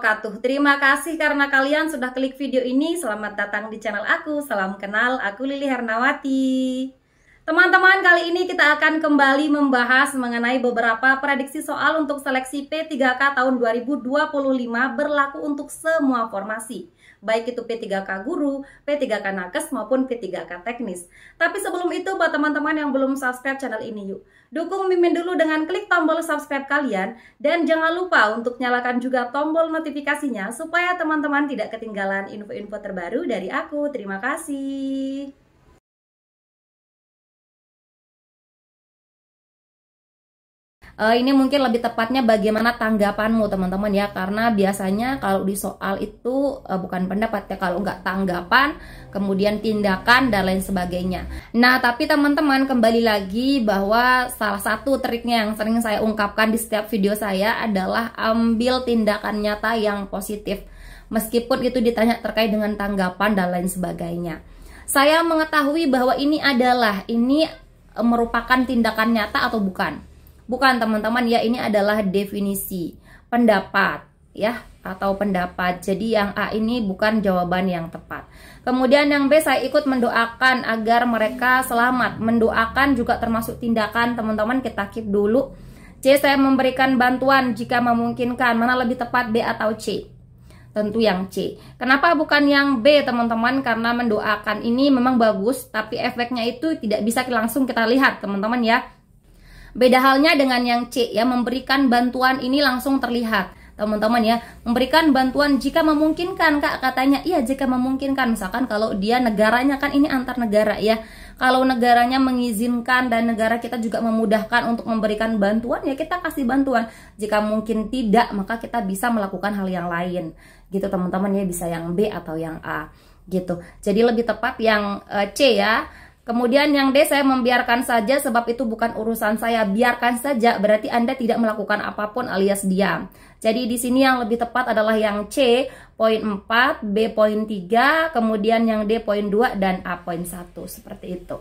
wabarakatuh. Terima kasih karena kalian sudah klik video ini. Selamat datang di channel aku. Salam kenal, aku Lili Hernawati. Teman-teman, kali ini kita akan kembali membahas mengenai beberapa prediksi soal untuk seleksi P3K tahun 2025 berlaku untuk semua formasi. Baik itu P3K Guru, P3K Nakes maupun P3K Teknis. Tapi sebelum itu buat teman-teman yang belum subscribe channel ini yuk, dukung Mimin dulu dengan klik tombol subscribe kalian. Dan jangan lupa untuk nyalakan juga tombol notifikasinya supaya teman-teman tidak ketinggalan info-info terbaru dari aku. Terima kasih. Ini mungkin lebih tepatnya bagaimana tanggapanmu teman-teman ya, karena biasanya kalau di soal itu bukan pendapat ya, kalau nggak tanggapan kemudian tindakan dan lain sebagainya. Nah tapi teman-teman, kembali lagi bahwa salah satu triknya yang sering saya ungkapkan di setiap video saya adalah ambil tindakan nyata yang positif, meskipun itu ditanya terkait dengan tanggapan dan lain sebagainya. Saya mengetahui bahwa ini merupakan tindakan nyata atau bukan. Bukan teman-teman ya, ini adalah definisi pendapat ya, atau pendapat. Jadi yang A ini bukan jawaban yang tepat. Kemudian yang B, saya ikut mendoakan agar mereka selamat. Mendoakan juga termasuk tindakan teman-teman, kita keep dulu. C, saya memberikan bantuan jika memungkinkan. Mana lebih tepat, B atau C? Tentu yang C. Kenapa bukan yang B teman-teman? Karena mendoakan ini memang bagus, tapi efeknya itu tidak bisa langsung kita lihat teman-teman ya. Beda halnya dengan yang C ya, memberikan bantuan ini langsung terlihat teman-teman ya. Memberikan bantuan jika memungkinkan, Kak katanya iya jika memungkinkan. Misalkan kalau dia negaranya, kan ini antar negara ya, kalau negaranya mengizinkan dan negara kita juga memudahkan untuk memberikan bantuan ya kita kasih bantuan. Jika mungkin tidak, maka kita bisa melakukan hal yang lain gitu teman-teman ya, bisa yang B atau yang A gitu. Jadi lebih tepat yang C ya. Kemudian yang D, saya membiarkan saja sebab itu bukan urusan saya. Biarkan saja berarti Anda tidak melakukan apapun alias diam. Jadi di sini yang lebih tepat adalah yang C poin 4, B poin 3, kemudian yang D poin 2 dan A poin 1, seperti itu.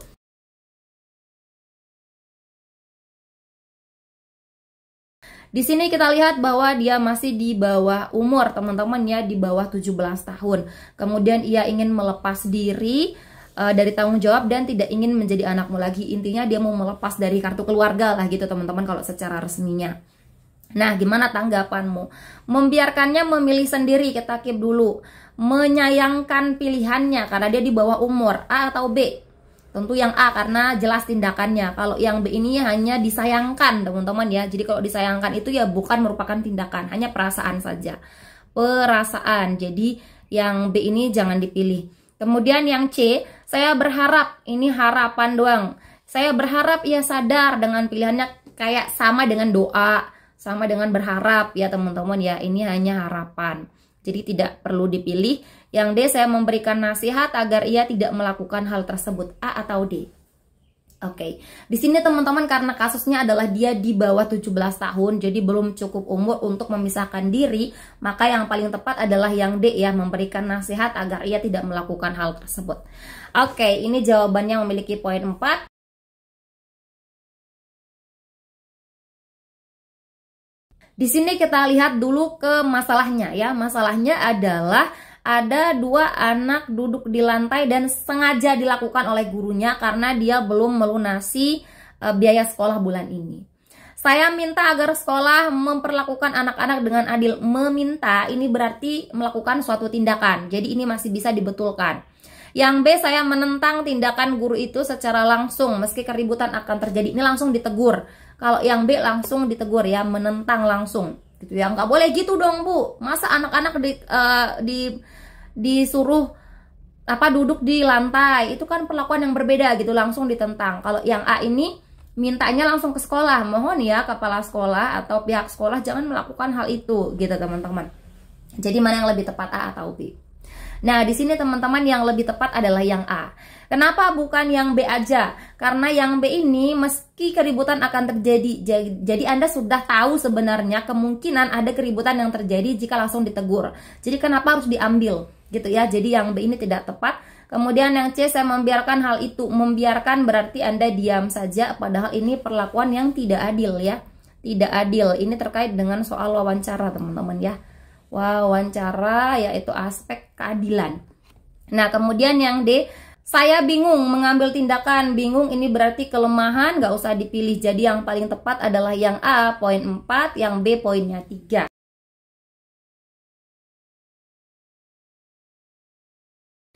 Di sini kita lihat bahwa dia masih di bawah umur teman-teman ya, di bawah 17 tahun. Kemudian ia ingin melepas diri dari tanggung jawab dan tidak ingin menjadi anakmu lagi. Intinya dia mau melepas dari kartu keluarga lah gitu teman-teman kalau secara resminya. Nah gimana tanggapanmu? Membiarkannya memilih sendiri, kita keep dulu. Menyayangkan pilihannya karena dia di bawah umur, A atau B? Tentu yang A karena jelas tindakannya. Kalau yang B ini hanya disayangkan teman-teman ya. Jadi kalau disayangkan itu ya bukan merupakan tindakan, hanya perasaan saja. Perasaan. Jadi yang B ini jangan dipilih. Kemudian yang C, saya berharap, ini harapan doang. Saya berharap ia sadar dengan pilihannya, kayak sama dengan doa, sama dengan berharap ya teman-teman ya. Ini hanya harapan. Jadi tidak perlu dipilih. Yang D, saya memberikan nasihat agar ia tidak melakukan hal tersebut. A atau D? Oke. Di sini teman-teman karena kasusnya adalah dia di bawah 17 tahun, jadi belum cukup umur untuk memisahkan diri, maka yang paling tepat adalah yang D ya, memberikan nasihat agar ia tidak melakukan hal tersebut. Oke, ini jawabannya memiliki poin 4. Di sini kita lihat dulu ke masalahnya ya. Masalahnya adalah ada dua anak duduk di lantai dan sengaja dilakukan oleh gurunya karena dia belum melunasi biaya sekolah bulan ini. Saya minta agar sekolah memperlakukan anak-anak dengan adil. Meminta ini berarti melakukan suatu tindakan. Jadi ini masih bisa dibetulkan. Yang B, saya menentang tindakan guru itu secara langsung meski keributan akan terjadi. Ini langsung ditegur. Kalau yang B langsung ditegur ya, menentang langsung. Gitu ya, nggak boleh gitu dong Bu. Masa anak-anak disuruh duduk di lantai, itu kan perlakuan yang berbeda gitu, langsung ditentang. Kalau yang A ini mintanya langsung ke sekolah, mohon ya kepala sekolah atau pihak sekolah jangan melakukan hal itu gitu teman-teman. Jadi mana yang lebih tepat, A atau B? Nah di sini teman-teman yang lebih tepat adalah yang A. Kenapa bukan yang B aja? Karena yang B ini meski keributan akan terjadi, jadi Anda sudah tahu sebenarnya kemungkinan ada keributan yang terjadi jika langsung ditegur. Jadi kenapa harus diambil gitu ya? Jadi yang B ini tidak tepat. Kemudian yang C, saya membiarkan hal itu. Membiarkan berarti Anda diam saja, padahal ini perlakuan yang tidak adil ya. Tidak adil. Ini terkait dengan soal wawancara teman-teman ya. wawancara, yaitu aspek keadilan. Nah, kemudian yang D, saya bingung mengambil tindakan. Bingung ini berarti kelemahan, nggak usah dipilih. Jadi yang paling tepat adalah yang A, poin 4, yang B poinnya 3.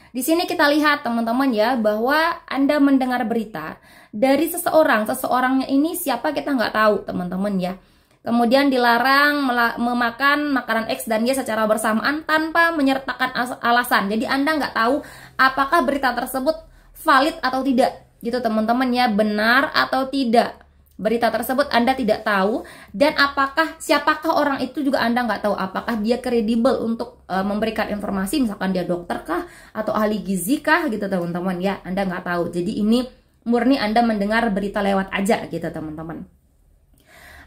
Di sini kita lihat teman-teman ya, bahwa Anda mendengar berita dari seseorangnya ini siapa kita nggak tahu teman-teman ya. Kemudian dilarang memakan makanan X dan Y secara bersamaan tanpa menyertakan alasan. Jadi Anda nggak tahu apakah berita tersebut valid atau tidak, gitu teman-teman ya, benar atau tidak. Berita tersebut Anda tidak tahu, dan siapakah orang itu juga Anda nggak tahu. Apakah dia kredibel untuk memberikan informasi, misalkan dia dokter kah atau ahli gizi kah, gitu teman-teman ya, Anda nggak tahu. Jadi ini murni Anda mendengar berita lewat aja gitu teman-teman.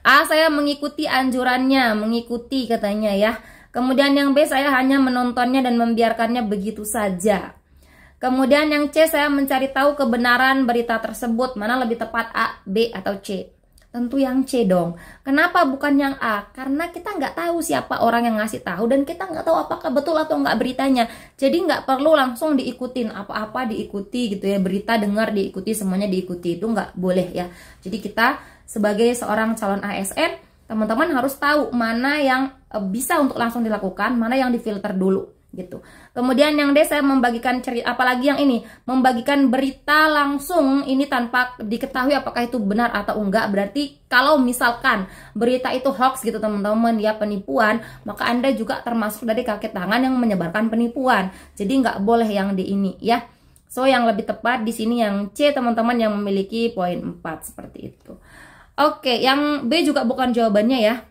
A, saya mengikuti anjurannya, mengikuti katanya ya. Kemudian yang B, saya hanya menontonnya dan membiarkannya begitu saja. Kemudian yang C, saya mencari tahu kebenaran berita tersebut. Mana lebih tepat, A, B, atau C? Tentu yang C dong. Kenapa bukan yang A? Karena kita nggak tahu siapa orang yang ngasih tahu, dan kita nggak tahu apakah betul atau nggak beritanya. Jadi nggak perlu langsung diikutin, apa-apa diikuti gitu ya. Berita dengar diikuti, semuanya diikuti, itu nggak boleh ya. Jadi kita sebagai seorang calon ASN, teman-teman harus tahu mana yang bisa untuk langsung dilakukan, mana yang difilter dulu gitu. Kemudian yang D, saya membagikan cerita, apalagi yang ini, membagikan berita langsung ini tanpa diketahui apakah itu benar atau enggak. Berarti kalau misalkan berita itu hoax gitu teman-teman ya, penipuan, maka Anda juga termasuk dari kaki tangan yang menyebarkan penipuan. Jadi nggak boleh yang D ini ya. So yang lebih tepat di sini yang C teman-teman, yang memiliki poin 4 seperti itu. Oke, yang B juga bukan jawabannya ya.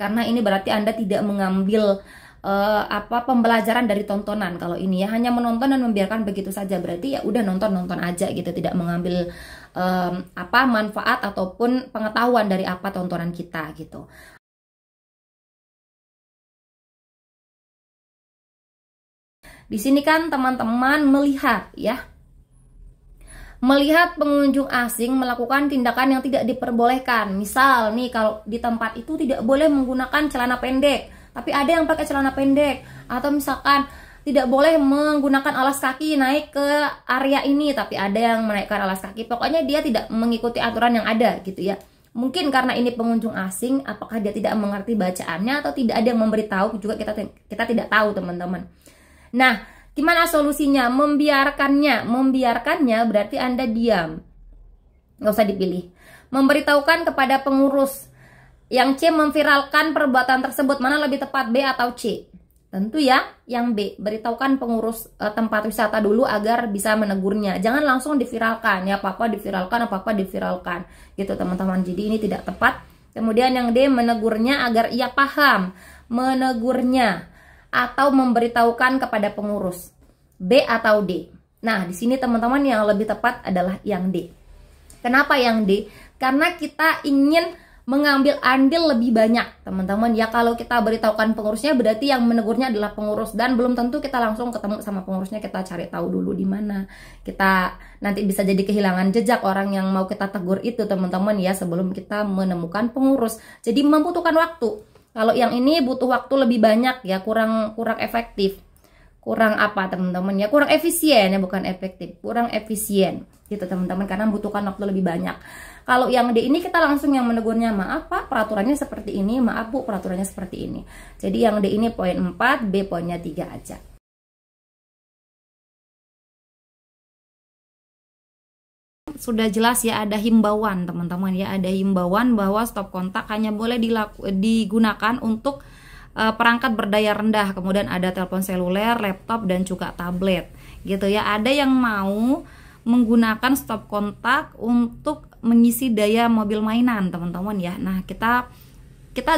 Karena ini berarti Anda tidak mengambil pembelajaran dari tontonan. Kalau ini ya hanya menonton dan membiarkan begitu saja, berarti ya udah nonton aja gitu, tidak mengambil manfaat ataupun pengetahuan dari apa tontonan kita gitu. Di sini kan teman-teman melihat pengunjung asing melakukan tindakan yang tidak diperbolehkan. Misal nih, kalau di tempat itu tidak boleh menggunakan celana pendek, tapi ada yang pakai celana pendek. Atau misalkan tidak boleh menggunakan alas kaki naik ke area ini, tapi ada yang menaikkan alas kaki. Pokoknya dia tidak mengikuti aturan yang ada gitu ya. Mungkin karena ini pengunjung asing, apakah dia tidak mengerti bacaannya atau tidak ada yang memberitahu juga, kita tidak tahu teman-teman. Nah, gimana solusinya? Membiarkannya berarti Anda diam, nggak usah dipilih. Memberitahukan kepada pengurus. Yang C, memviralkan perbuatan tersebut. Mana lebih tepat, B atau C? Tentu ya yang B, beritahukan pengurus tempat wisata dulu agar bisa menegurnya. Jangan langsung diviralkan ya, apa-apa diviralkan gitu teman-teman. Jadi ini tidak tepat. Kemudian yang D, menegurnya agar ia paham, menegurnya atau memberitahukan kepada pengurus. B atau D? Nah, di sini teman-teman yang lebih tepat adalah yang D. Kenapa yang D? Karena kita ingin mengambil andil lebih banyak teman-teman ya. Kalau kita beritahukan pengurusnya, berarti yang menegurnya adalah pengurus, dan belum tentu kita langsung ketemu sama pengurusnya. Kita cari tahu dulu di mana, kita nanti bisa jadi kehilangan jejak orang yang mau kita tegur itu teman-teman ya, sebelum kita menemukan pengurus. Jadi membutuhkan waktu. Kalau yang ini butuh waktu lebih banyak ya, kurang efektif, kurang teman-teman ya, kurang efisien ya, bukan efektif, kurang efisien gitu teman-teman, karena membutuhkan waktu lebih banyak. Kalau yang D ini kita langsung yang menegurnya, maaf Pak, peraturannya seperti ini, maaf Bu, peraturannya seperti ini. Jadi yang D ini poin 4, B poinnya 3 aja. Sudah jelas ya, ada himbauan teman-teman ya, ada himbauan bahwa stop kontak hanya boleh digunakan untuk perangkat berdaya rendah. Kemudian ada telepon seluler, laptop, dan juga tablet gitu ya. Ada yang mau menggunakan stop kontak untuk mengisi daya mobil mainan teman-teman ya. Nah, kita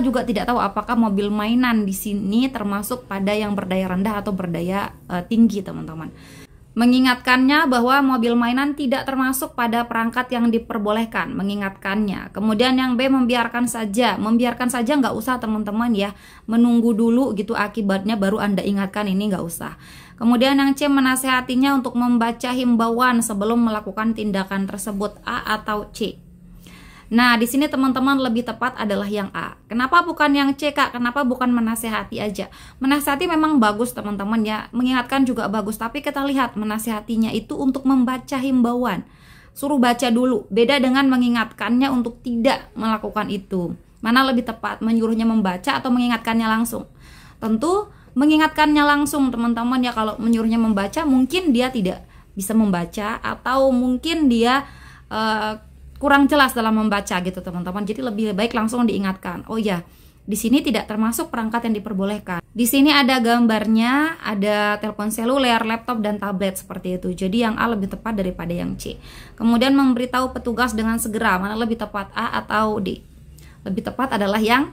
juga tidak tahu apakah mobil mainan di sini termasuk pada yang berdaya rendah atau berdaya tinggi teman-teman. Mengingatkannya bahwa mobil mainan tidak termasuk pada perangkat yang diperbolehkan, mengingatkannya. Kemudian yang B, membiarkan saja nggak usah teman-teman ya, menunggu dulu gitu akibatnya baru Anda ingatkan, ini nggak usah. Kemudian yang C, menasehatinya untuk membaca himbauan sebelum melakukan tindakan tersebut, A atau C. Nah, di sini teman-teman lebih tepat adalah yang A. Kenapa bukan yang C, Kak? Kenapa bukan menasehati aja? Menasehati memang bagus, teman-teman ya. Mengingatkan juga bagus, tapi kita lihat menasehatinya itu untuk membaca himbauan. Suruh baca dulu. Beda dengan mengingatkannya untuk tidak melakukan itu. Mana lebih tepat? Menyuruhnya membaca atau mengingatkannya langsung? Tentu mengingatkannya langsung, teman-teman ya. Kalau menyuruhnya membaca, mungkin dia tidak bisa membaca atau mungkin dia kurang jelas dalam membaca gitu, teman-teman. Jadi lebih baik langsung diingatkan. Oh ya, di sini tidak termasuk perangkat yang diperbolehkan. Di sini ada gambarnya, ada telepon seluler, laptop, dan tablet seperti itu. Jadi yang A lebih tepat daripada yang C. Kemudian memberitahu petugas dengan segera, mana lebih tepat, A atau D? Lebih tepat adalah yang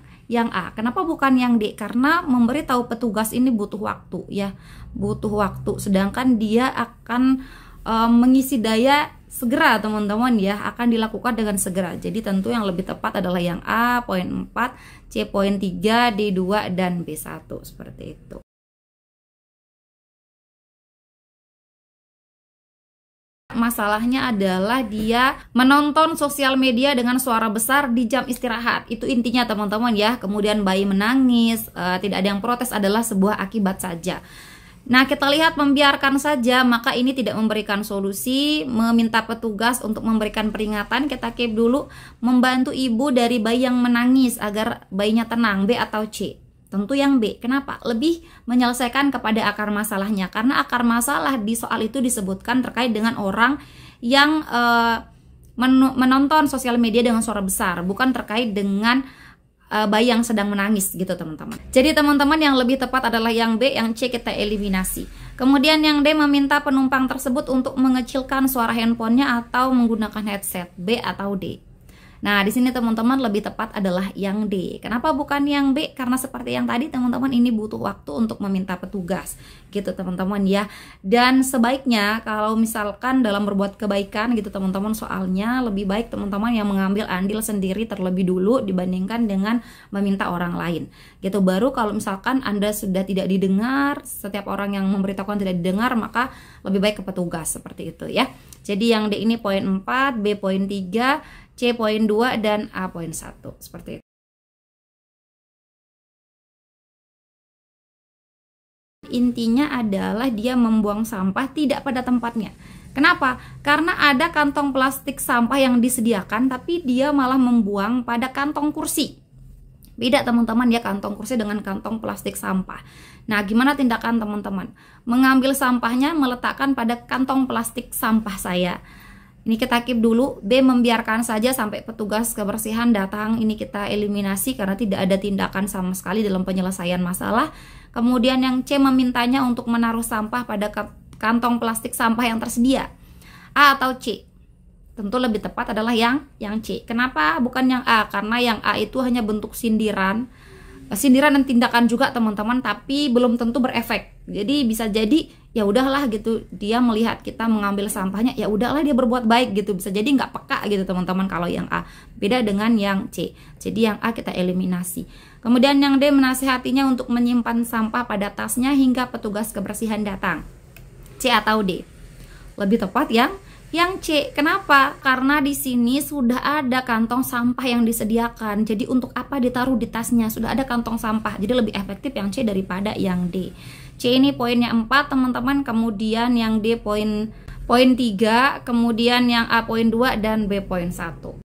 A. Kenapa bukan yang D? Karena memberitahu petugas ini butuh waktu ya, butuh waktu. Sedangkan dia akan mengisi daya segera, teman-teman ya, akan dilakukan dengan segera. Jadi tentu yang lebih tepat adalah yang A, poin 4, C, poin 3, D 2, dan B 1 seperti itu. Masalahnya adalah dia menonton sosial media dengan suara besar di jam istirahat. Itu intinya, teman-teman ya. Kemudian bayi menangis, tidak ada yang protes, adalah sebuah akibat saja. Nah, kita lihat membiarkan saja, maka ini tidak memberikan solusi. Meminta petugas untuk memberikan peringatan, kita keep dulu. Membantu ibu dari bayi yang menangis agar bayinya tenang, B atau C? Tentu yang B. Kenapa? Lebih menyelesaikan kepada akar masalahnya. Karena akar masalah di soal itu disebutkan terkait dengan orang yang menonton sosial media dengan suara besar, bukan terkait dengan bayi yang sedang menangis gitu, teman-teman. Jadi teman-teman, yang lebih tepat adalah yang B, yang C kita eliminasi. Kemudian yang D, meminta penumpang tersebut untuk mengecilkan suara handphonenya atau menggunakan headset, B atau D? Nah, di sini teman-teman lebih tepat adalah yang D. Kenapa bukan yang B? Karena seperti yang tadi, teman-teman, ini butuh waktu untuk meminta petugas gitu, teman-teman ya. Dan sebaiknya kalau misalkan dalam berbuat kebaikan gitu, teman-teman, soalnya lebih baik teman-teman yang mengambil andil sendiri terlebih dulu dibandingkan dengan meminta orang lain gitu. Baru kalau misalkan Anda sudah tidak didengar, setiap orang yang memberitahukan tidak didengar, maka lebih baik ke petugas seperti itu ya. Jadi yang D ini poin 4, B poin 3, C poin 2, dan A poin 1 seperti itu. Intinya adalah dia membuang sampah tidak pada tempatnya. Kenapa? Karena ada kantong plastik sampah yang disediakan, tapi dia malah membuang pada kantong kursi. Beda, teman-teman ya, kantong kursi dengan kantong plastik sampah. Nah, gimana tindakan teman-teman? Mengambil sampahnya, meletakkan pada kantong plastik sampah saya. Ini kita keep dulu. B, membiarkan saja sampai petugas kebersihan datang. Ini kita eliminasi karena tidak ada tindakan sama sekali dalam penyelesaian masalah. Kemudian yang C, memintanya untuk menaruh sampah pada kantong plastik sampah yang tersedia. A atau C? Tentu lebih tepat adalah yang C. Kenapa bukan yang A? Karena yang A itu hanya bentuk sindiran dan tindakan juga, teman-teman, tapi belum tentu berefek. Jadi bisa jadi ya udahlah gitu, dia melihat kita mengambil sampahnya, ya udahlah dia berbuat baik gitu, bisa jadi nggak peka gitu, teman-teman, kalau yang A. Beda dengan yang C. Jadi yang A kita eliminasi. Kemudian yang D, menasehatinya untuk menyimpan sampah pada tasnya hingga petugas kebersihan datang. C atau D? Lebih tepat yang C. Kenapa? Karena di sini sudah ada kantong sampah yang disediakan. Jadi untuk apa ditaruh di tasnya? Sudah ada kantong sampah. Jadi lebih efektif yang C daripada yang D. C ini poinnya 4, teman-teman. Kemudian yang D poin 3, kemudian yang A poin 2, dan B poin 1.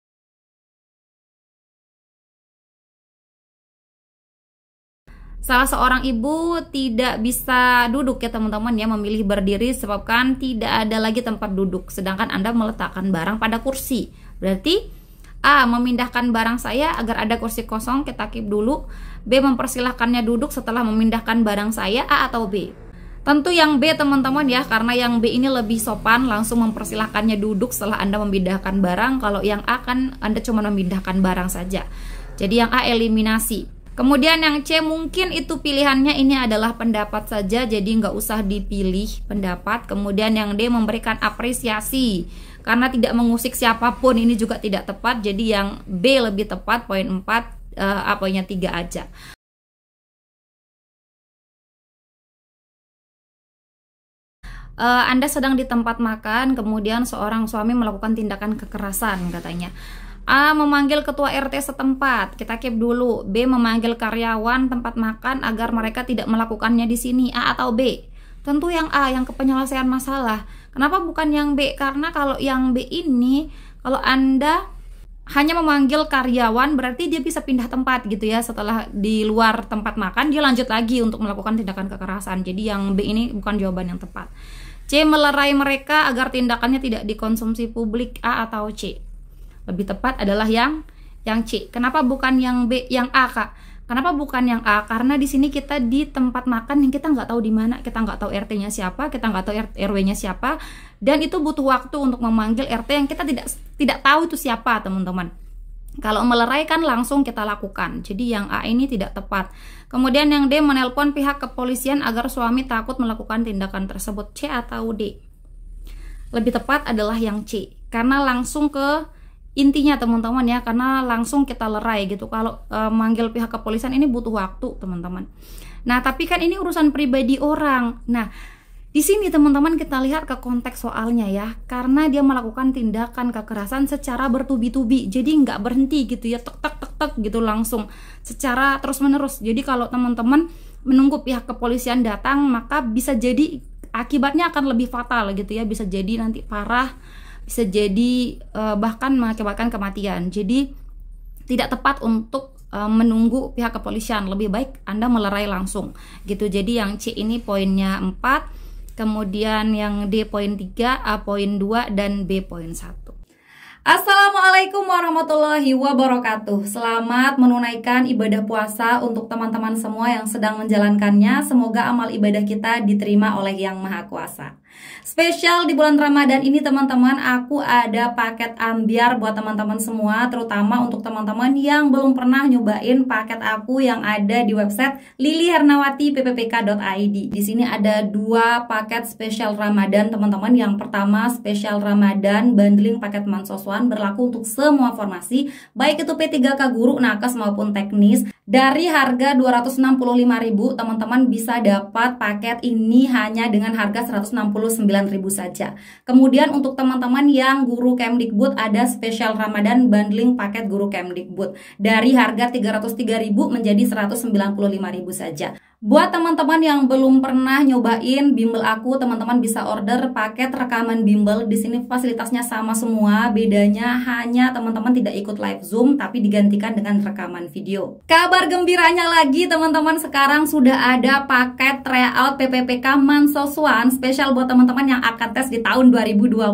Salah seorang ibu tidak bisa duduk ya, teman-teman ya, memilih berdiri sebabkan tidak ada lagi tempat duduk, sedangkan Anda meletakkan barang pada kursi. Berarti A, memindahkan barang saya agar ada kursi kosong, kita keep dulu. B, mempersilahkannya duduk setelah memindahkan barang saya, A atau B? Tentu yang B, teman-teman ya, karena yang B ini lebih sopan, langsung mempersilahkannya duduk setelah Anda memindahkan barang. Kalau yang A kan Anda cuma memindahkan barang saja. Jadi yang A eliminasi. Kemudian yang C, mungkin itu pilihannya ini adalah pendapat saja, jadi nggak usah dipilih pendapat. Kemudian yang D, memberikan apresiasi karena tidak mengusik siapapun, ini juga tidak tepat. Jadi yang B lebih tepat, poin 4, A poinnya 3 aja. Anda sedang di tempat makan, kemudian seorang suami melakukan tindakan kekerasan katanya. A. Memanggil ketua RT setempat. Kita keep dulu. B. Memanggil karyawan tempat makan agar mereka tidak melakukannya di sini. A atau B? Tentu yang A, yang penyelesaian masalah. Kenapa bukan yang B? Karena kalau yang B ini, kalau Anda hanya memanggil karyawan, berarti dia bisa pindah tempat gitu ya. Setelah di luar tempat makan, dia lanjut lagi untuk melakukan tindakan kekerasan. Jadi yang B ini bukan jawaban yang tepat. C. Melerai mereka agar tindakannya tidak dikonsumsi publik. A atau C? Lebih tepat adalah yang C. Kenapa bukan yang B, yang A, Kak? Kenapa bukan yang A? Karena di sini kita di tempat makan yang kita nggak tahu di mana, kita nggak tahu RT-nya siapa, kita nggak tahu RW-nya siapa, dan itu butuh waktu untuk memanggil RT yang kita tidak tahu itu siapa, teman-teman. Kalau melerai kan langsung kita lakukan. Jadi yang A ini tidak tepat. Kemudian yang D, menelpon pihak kepolisian agar suami takut melakukan tindakan tersebut. C atau D? Lebih tepat adalah yang C. Karena langsung ke intinya, teman-teman ya. Karena langsung kita lerai gitu. Kalau manggil pihak kepolisian ini butuh waktu, teman-teman. Nah, tapi kan ini urusan pribadi orang. Nah, di sini teman-teman kita lihat ke konteks soalnya ya, karena dia melakukan tindakan kekerasan secara bertubi-tubi, jadi nggak berhenti gitu ya, tek tek tek tek gitu langsung, secara terus-menerus. Jadi kalau teman-teman menunggu pihak kepolisian datang, maka bisa jadi akibatnya akan lebih fatal gitu ya, bisa jadi nanti parah, bisa jadi bahkan mengakibatkan kematian. Jadi tidak tepat untuk menunggu pihak kepolisian, lebih baik Anda melerai langsung gitu. Jadi yang C ini poinnya 4. Kemudian yang D poin 3, A poin 2, dan B poin 1. Assalamualaikum warahmatullahi wabarakatuh. Selamat menunaikan ibadah puasa untuk teman-teman semua yang sedang menjalankannya. Semoga amal ibadah kita diterima oleh Yang Maha Kuasa. Spesial di bulan Ramadan ini teman-teman, aku ada paket ambiar buat teman-teman semua, terutama untuk teman-teman yang belum pernah nyobain paket aku yang ada di website lilihernawati.ppk.id. Di sini ada 2 paket spesial Ramadan teman-teman. Yang pertama spesial Ramadan bundling paket Mansoswan, berlaku untuk semua formasi, baik itu P3K guru, nakes maupun teknis. Dari harga 265.000, teman-teman bisa dapat paket ini hanya dengan harga 169.000 saja. Kemudian untuk teman-teman yang guru Kemdikbud, ada spesial Ramadan bundling paket guru Kemdikbud. Dari harga 303.000 menjadi 195.000 saja. Buat teman-teman yang belum pernah nyobain bimbel aku, teman-teman bisa order paket rekaman bimbel. Di sini fasilitasnya sama semua, bedanya hanya teman-teman tidak ikut live Zoom tapi digantikan dengan rekaman video. Kabar gembiranya lagi teman-teman, sekarang sudah ada paket tryout PPPK Mansoswan spesial buat teman-teman yang akan tes di tahun 2025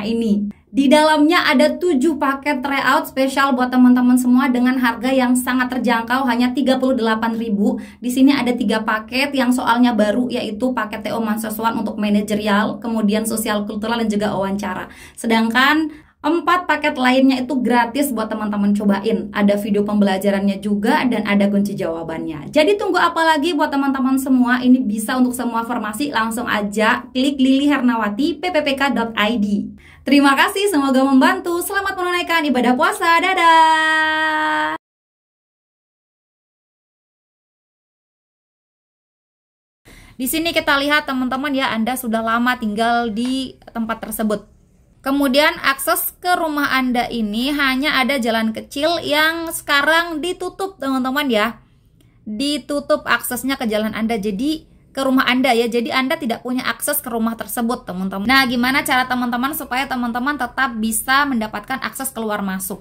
ini. Di dalamnya ada 7 paket tryout spesial buat teman-teman semua dengan harga yang sangat terjangkau, hanya 38.000. Di sini ada 3 paket yang soalnya baru, yaitu paket TO Mansoswan untuk manajerial, kemudian sosial kultural, dan juga wawancara. Sedangkan 4 paket lainnya itu gratis buat teman-teman cobain. Ada video pembelajarannya juga dan ada kunci jawabannya. Jadi tunggu apa lagi buat teman-teman semua? Ini bisa untuk semua formasi, langsung aja klik lilihernawati.ppk.id. Terima kasih, semoga membantu. Selamat menunaikan ibadah puasa. Dadah! Di sini kita lihat teman-teman ya, Anda sudah lama tinggal di tempat tersebut. Kemudian akses ke rumah Anda ini hanya ada jalan kecil yang sekarang ditutup teman-teman ya. Ditutup aksesnya ke jalan Anda, jadi ke rumah Anda ya. Jadi Anda tidak punya akses ke rumah tersebut teman-teman. Nah, gimana cara teman-teman supaya teman-teman tetap bisa mendapatkan akses keluar masuk?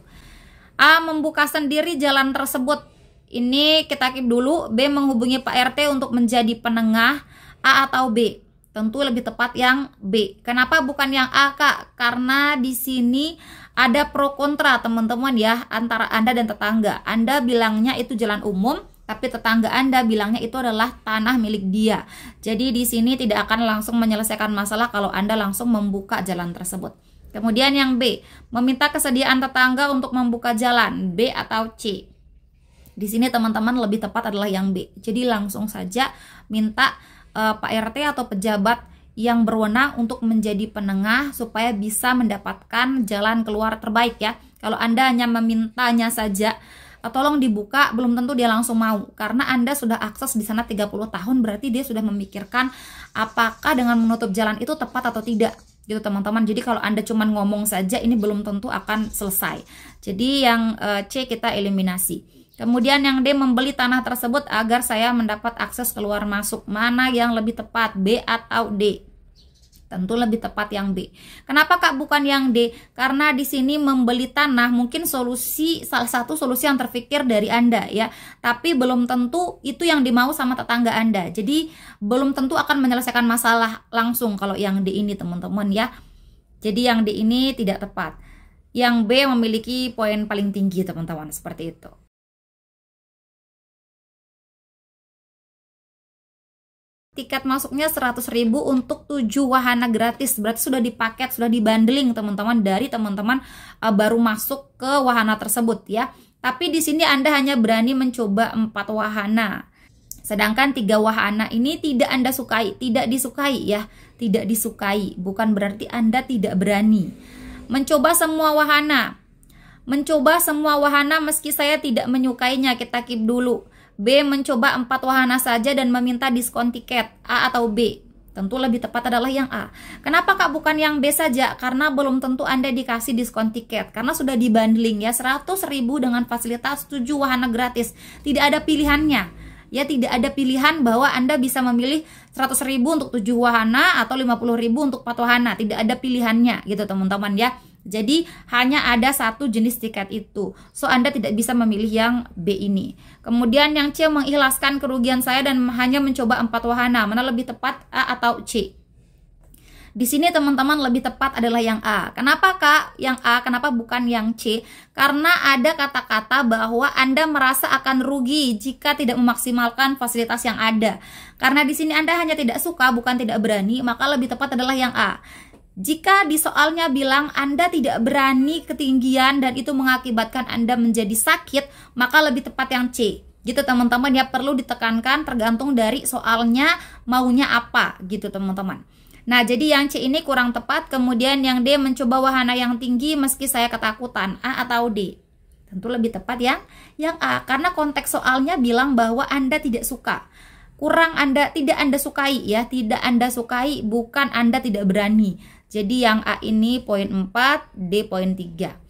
A. Membuka sendiri jalan tersebut. Ini kita keep dulu. B. Menghubungi Pak RT untuk menjadi penengah. A atau B? Tentu lebih tepat yang B. Kenapa bukan yang A, Kak? Karena di sini ada pro kontra teman-teman ya, antara Anda dan tetangga. Anda bilangnya itu jalan umum, tapi tetangga Anda bilangnya itu adalah tanah milik dia. Jadi di sini tidak akan langsung menyelesaikan masalah kalau Anda langsung membuka jalan tersebut. Kemudian yang B, meminta kesediaan tetangga untuk membuka jalan. B atau C? Di sini teman-teman lebih tepat adalah yang B. Jadi langsung saja minta Pak RT atau pejabat yang berwenang untuk menjadi penengah supaya bisa mendapatkan jalan keluar terbaik ya. Kalau Anda hanya memintanya saja, tolong dibuka, belum tentu dia langsung mau, karena Anda sudah akses di sana 30 tahun, berarti dia sudah memikirkan apakah dengan menutup jalan itu tepat atau tidak. gitu teman-teman. Jadi kalau Anda cuma ngomong saja ini belum tentu akan selesai. Jadi yang C kita eliminasi. Kemudian yang D, membeli tanah tersebut agar saya mendapat akses keluar masuk. Mana yang lebih tepat, B atau D? Tentu lebih tepat yang B. Kenapa Kak bukan yang D? Karena di sini membeli tanah mungkin salah satu solusi yang terpikir dari Anda ya. Tapi belum tentu itu yang dimau sama tetangga Anda. Jadi belum tentu akan menyelesaikan masalah langsung kalau yang D ini teman-teman ya. Jadi yang D ini tidak tepat. Yang B memiliki poin paling tinggi teman-teman, seperti itu. Tiket masuknya 100.000 untuk 7 wahana gratis. Berarti sudah dipaket, sudah dibundling teman-teman dari teman-teman baru masuk ke wahana tersebut ya. Tapi di sini Anda hanya berani mencoba 4 wahana. Sedangkan 3 wahana ini tidak Anda sukai, tidak disukai ya. Tidak disukai, bukan berarti Anda tidak berani. Mencoba semua wahana. Mencoba semua wahana meski saya tidak menyukainya, kita keep dulu. B, mencoba 4 wahana saja dan meminta diskon tiket. A atau B? Tentu lebih tepat adalah yang A. Kenapa Kak bukan yang B saja? Karena belum tentu Anda dikasih diskon tiket. Karena sudah dibundling ya, 100.000 dengan fasilitas 7 wahana gratis. Tidak ada pilihannya. Ya, tidak ada pilihan bahwa Anda bisa memilih 100.000 untuk 7 wahana atau 50.000 untuk 4 wahana. Tidak ada pilihannya gitu teman-teman ya. Jadi hanya ada satu jenis tiket itu. So Anda tidak bisa memilih yang B ini. Kemudian yang C, mengikhlaskan kerugian saya dan hanya mencoba 4 wahana. Mana lebih tepat, A atau C? Di sini teman-teman lebih tepat adalah yang A. Kenapa Kak yang A? Kenapa bukan yang C? Karena ada kata-kata bahwa Anda merasa akan rugi jika tidak memaksimalkan fasilitas yang ada. Karena di sini Anda hanya tidak suka, bukan tidak berani, maka lebih tepat adalah yang A. Jika di soalnya bilang Anda tidak berani ketinggian dan itu mengakibatkan Anda menjadi sakit, maka lebih tepat yang C. Gitu teman-teman ya, perlu ditekankan tergantung dari soalnya maunya apa gitu teman-teman. Nah, jadi yang C ini kurang tepat. Kemudian yang D, mencoba wahana yang tinggi meski saya ketakutan. A atau D? Tentu lebih tepat yang A, karena konteks soalnya bilang bahwa Anda tidak suka. Tidak Anda sukai ya, tidak Anda sukai, bukan Anda tidak berani. Jadi yang A ini poin 4, D poin 3.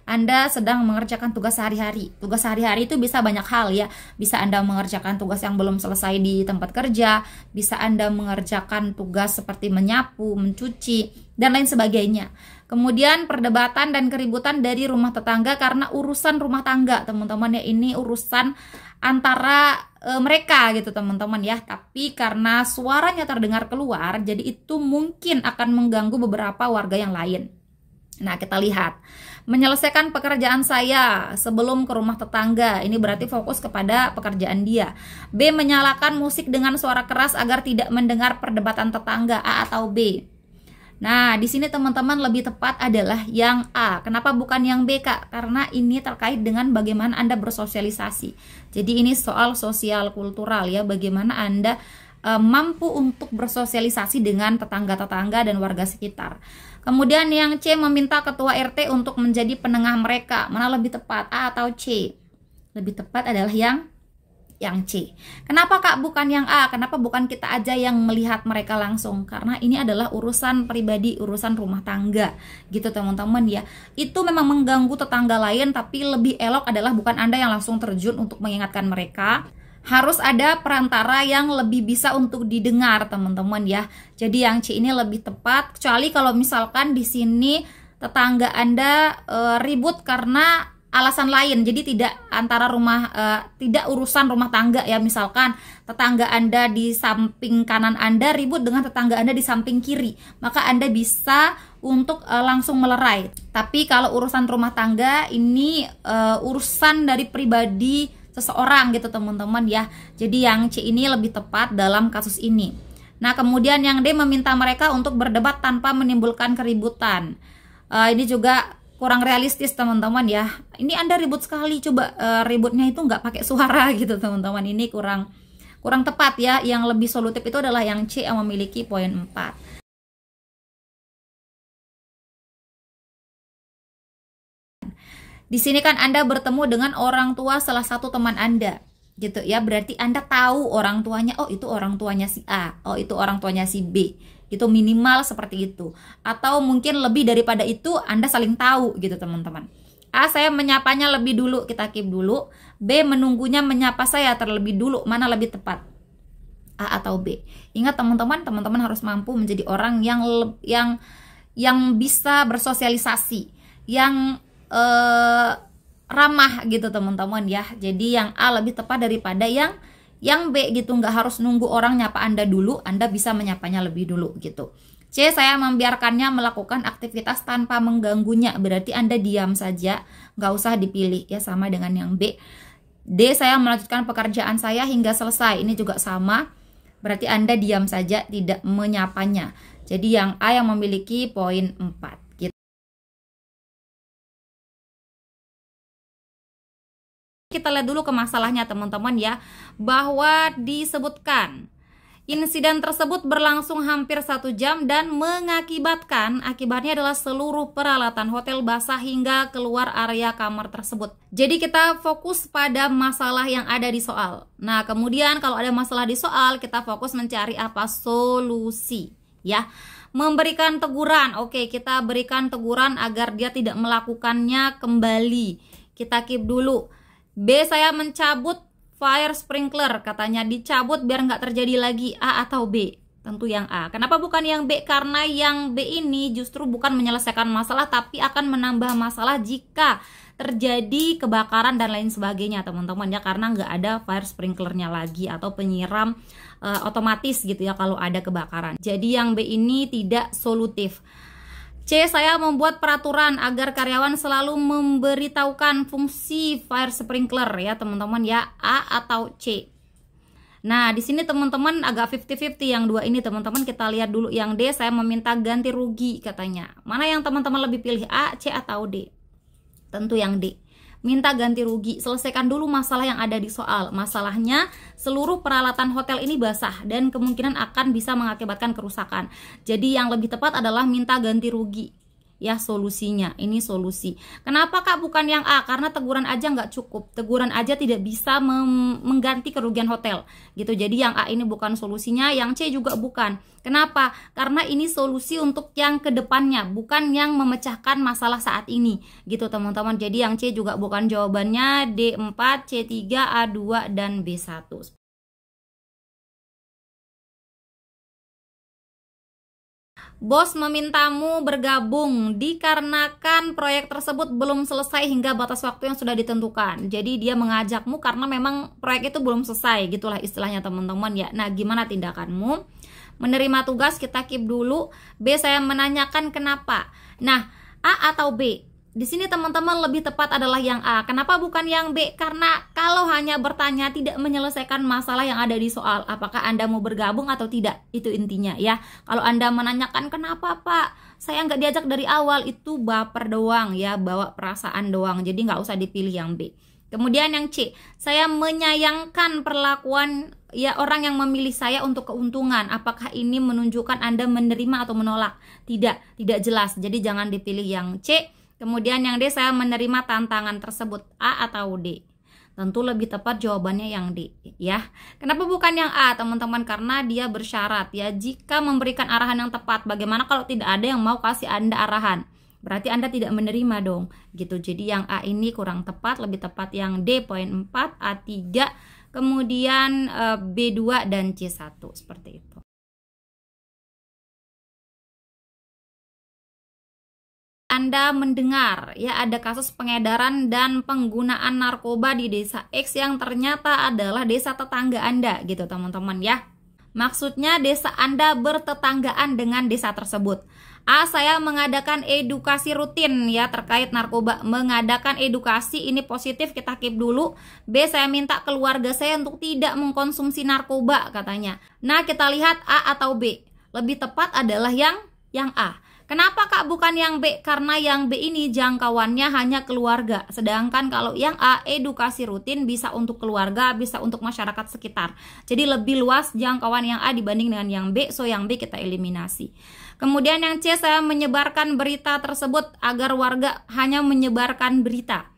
Anda sedang mengerjakan tugas sehari-hari. Tugas sehari-hari itu bisa banyak hal ya. Bisa Anda mengerjakan tugas yang belum selesai di tempat kerja, bisa Anda mengerjakan tugas seperti menyapu, mencuci, dan lain sebagainya. Kemudian perdebatan dan keributan dari rumah tetangga karena urusan rumah tangga, teman-teman ya, ini urusan antara mereka gitu teman-teman ya. Tapi karena suaranya terdengar keluar, jadi itu mungkin akan mengganggu beberapa warga yang lain. Nah, kita lihat. Menyelesaikan pekerjaan saya sebelum ke rumah tetangga. Ini berarti fokus kepada pekerjaan dia. B, menyalakan musik dengan suara keras agar tidak mendengar perdebatan tetangga. A atau B? Nah, di sini teman-teman lebih tepat adalah yang A. Kenapa bukan yang B, Kak? Karena ini terkait dengan bagaimana Anda bersosialisasi. Jadi ini soal sosial kultural ya, bagaimana Anda mampu untuk bersosialisasi dengan tetangga-tetangga dan warga sekitar. Kemudian yang C, meminta ketua RT untuk menjadi penengah mereka. Mana lebih tepat, A atau C? Lebih tepat adalah yang C. Kenapa Kak bukan yang A? Kenapa bukan kita aja yang melihat mereka langsung? Karena ini adalah urusan pribadi, urusan rumah tangga gitu teman-teman ya. Itu memang mengganggu tetangga lain, tapi lebih elok adalah bukan Anda yang langsung terjun untuk mengingatkan mereka. Harus ada perantara yang lebih bisa untuk didengar teman-teman ya. Jadi yang C ini lebih tepat, kecuali kalau misalkan di sini tetangga Anda ribut karena alasan lain. Jadi tidak tidak urusan rumah tangga ya. Misalkan tetangga Anda di samping kanan Anda ribut dengan tetangga Anda di samping kiri, maka Anda bisa untuk langsung melerai. Tapi kalau urusan rumah tangga ini urusan dari pribadi seseorang gitu teman-teman ya. Jadi yang C ini lebih tepat dalam kasus ini. Nah, kemudian yang D, meminta mereka untuk berdebat tanpa menimbulkan keributan. Ini juga kurang realistis teman-teman ya. Ini Anda ribut sekali, coba ributnya itu nggak pakai suara gitu teman-teman. Ini kurang tepat ya. Yang lebih solutif itu adalah yang C yang memiliki poin 4. Di sini kan Anda bertemu dengan orang tua salah satu teman Anda. gitu ya. Berarti Anda tahu orang tuanya, oh itu orang tuanya si A, oh itu orang tuanya si B, itu minimal seperti itu. Atau mungkin lebih daripada itu, Anda saling tahu gitu teman-teman. A, saya menyapanya lebih dulu, kita keep dulu. B, menunggunya menyapa saya terlebih dulu, mana lebih tepat? A atau B? Ingat teman-teman, teman-teman harus mampu menjadi orang yang bisa bersosialisasi, yang ramah gitu teman-teman ya. Jadi yang A lebih tepat daripada yang B gitu. Nggak harus nunggu orang nyapa Anda dulu, Anda bisa menyapanya lebih dulu gitu. C, saya membiarkannya melakukan aktivitas tanpa mengganggunya. Berarti Anda diam saja, nggak usah dipilih ya, sama dengan yang B. D, saya melanjutkan pekerjaan saya hingga selesai. Ini juga sama, berarti Anda diam saja, tidak menyapanya. Jadi yang A yang memiliki poin 4 gitu. Kita lihat dulu ke masalahnya teman-teman ya, bahwa disebutkan insiden tersebut berlangsung hampir 1 jam dan akibatnya adalah seluruh peralatan hotel basah hingga keluar area kamar tersebut. Jadi kita fokus pada masalah yang ada di soal. Nah, kemudian kalau ada masalah di soal, kita fokus mencari apa? Solusi, ya. Memberikan teguran. Oke, kita berikan teguran agar dia tidak melakukannya kembali. Kita keep dulu. B, saya mencabut fire sprinkler, katanya dicabut biar nggak terjadi lagi. A atau B? Tentu yang A. Kenapa bukan yang B? Karena yang B ini justru bukan menyelesaikan masalah, tapi akan menambah masalah jika terjadi kebakaran dan lain sebagainya teman-teman ya, karena nggak ada fire sprinklernya lagi atau penyiram otomatis gitu ya kalau ada kebakaran. Jadi yang B ini tidak solutif. C, saya membuat peraturan agar karyawan selalu memberitahukan fungsi fire sprinkler ya teman-teman ya. A atau C? Nah, di sini teman-teman agak 50-50 yang dua ini teman-teman. Kita lihat dulu yang D, saya meminta ganti rugi katanya. Mana yang teman-teman lebih pilih, A, C atau D? Tentu yang D. Minta ganti rugi. Selesaikan dulu masalah yang ada di soal. Masalahnya seluruh peralatan hotel ini basah dan kemungkinan akan bisa mengakibatkan kerusakan. Jadi yang lebih tepat adalah minta ganti rugi. Ya, solusinya. Ini solusi. Kenapa Kak bukan yang A? Karena teguran aja nggak cukup. Teguran aja tidak bisa mengganti kerugian hotel. Gitu. Jadi yang A ini bukan solusinya, yang C juga bukan. Kenapa? Karena ini solusi untuk yang kedepannya, bukan yang memecahkan masalah saat ini. Gitu teman-teman. Jadi yang C juga bukan jawabannya. D4, C3, A2, dan B1. Bos memintamu bergabung dikarenakan proyek tersebut belum selesai hingga batas waktu yang sudah ditentukan. Jadi dia mengajakmu karena memang proyek itu belum selesai, gitulah istilahnya teman-teman ya. Nah, gimana tindakanmu? Menerima tugas, kita keep dulu. B, saya menanyakan kenapa. Nah, A atau B? Di sini teman-teman lebih tepat adalah yang A. Kenapa bukan yang B? Karena kalau hanya bertanya tidak menyelesaikan masalah yang ada di soal. Apakah Anda mau bergabung atau tidak? Itu intinya ya. Kalau Anda menanyakan kenapa Pak, saya nggak diajak dari awal, itu baper doang ya, bawa perasaan doang. Jadi nggak usah dipilih yang B. Kemudian yang C, saya menyayangkan perlakuan ya orang yang memilih saya untuk keuntungan. Apakah ini menunjukkan Anda menerima atau menolak? Tidak jelas. Jadi jangan dipilih yang C. Kemudian yang D, saya menerima tantangan tersebut. A atau D? Tentu lebih tepat jawabannya yang D ya. Kenapa bukan yang A teman-teman? Karena dia bersyarat ya, jika memberikan arahan yang tepat. Bagaimana kalau tidak ada yang mau kasih Anda arahan? Berarti Anda tidak menerima dong gitu. Jadi yang A ini kurang tepat, lebih tepat yang D poin 4, A3, kemudian B2 dan C1 seperti itu. Anda mendengar ya ada kasus pengedaran dan penggunaan narkoba di desa X yang ternyata adalah desa tetangga Anda gitu teman-teman ya. Maksudnya desa Anda bertetanggaan dengan desa tersebut. A, saya mengadakan edukasi rutin ya terkait narkoba. Mengadakan edukasi ini positif, kita keep dulu. B, saya minta keluarga saya untuk tidak mengkonsumsi narkoba katanya. Nah, kita lihat A atau B. Lebih tepat adalah yang A. Kenapa Kak bukan yang B? Karena yang B ini jangkauannya hanya keluarga. Sedangkan kalau yang A, edukasi rutin bisa untuk keluarga, bisa untuk masyarakat sekitar. Jadi lebih luas jangkauan yang A dibanding dengan yang B. So yang B kita eliminasi. Kemudian yang C, saya menyebarkan berita tersebut agar warga hanya menyebarkan berita.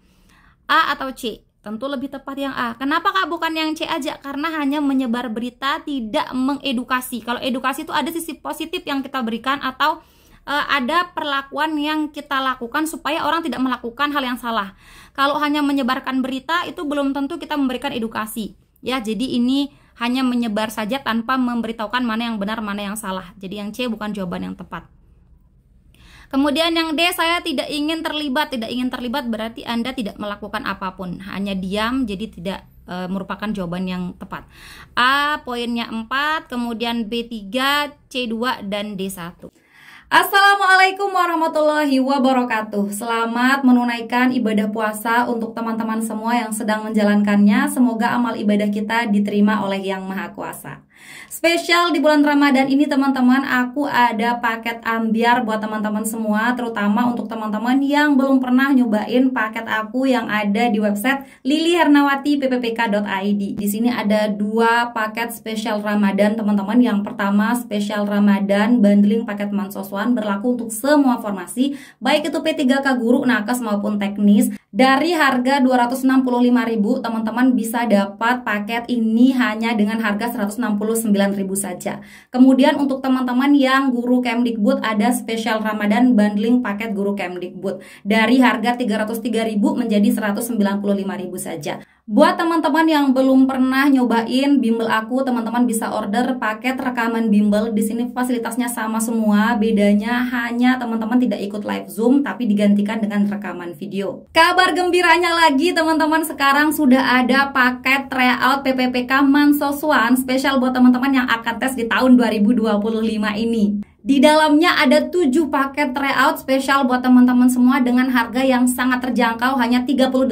A atau C? Tentu lebih tepat yang A. Kenapa Kak bukan yang C aja? Karena hanya menyebar berita, tidak mengedukasi. Kalau edukasi itu ada sisi positif yang kita berikan atau ada perlakuan yang kita lakukan supaya orang tidak melakukan hal yang salah. Kalau hanya menyebarkan berita itu belum tentu kita memberikan edukasi. Ya, jadi ini hanya menyebar saja tanpa memberitahukan mana yang benar, mana yang salah. Jadi yang C bukan jawaban yang tepat. Kemudian yang D, saya tidak ingin terlibat. Tidak ingin terlibat berarti Anda tidak melakukan apapun, hanya diam, jadi tidak merupakan jawaban yang tepat. A poinnya 4, kemudian B3, C2, dan D1. Assalamualaikum warahmatullahi wabarakatuh. Selamat menunaikan ibadah puasa untuk teman-teman semua yang sedang menjalankannya. Semoga amal ibadah kita diterima oleh Yang Maha Kuasa. Spesial di bulan Ramadan ini teman-teman, aku ada paket ambiar buat teman-teman semua, terutama untuk teman-teman yang belum pernah nyobain paket aku yang ada di website lilihernawati.pppk.id. Di sini ada 2 paket spesial Ramadan teman-teman. Yang pertama spesial Ramadan bundling paket Mansoswan, berlaku untuk semua formasi, baik itu P3K guru, nakes maupun teknis. Dari harga 265.000 teman-teman bisa dapat paket ini hanya dengan harga 169.000 saja. Kemudian untuk teman-teman yang guru Kemdikbud ada spesial Ramadan bundling paket guru Kemdikbud. Dari harga 303.000 menjadi 195.000 saja. Buat teman-teman yang belum pernah nyobain bimbel aku, teman-teman bisa order paket rekaman bimbel. Di sini fasilitasnya sama semua, bedanya hanya teman-teman tidak ikut live Zoom tapi digantikan dengan rekaman video. Kabar gembiranya lagi teman-teman, sekarang sudah ada paket tryout PPPK Mansoswan spesial buat teman-teman yang akan tes di tahun 2025 ini. Di dalamnya ada 7 paket tryout spesial buat teman-teman semua dengan harga yang sangat terjangkau, hanya 38.000.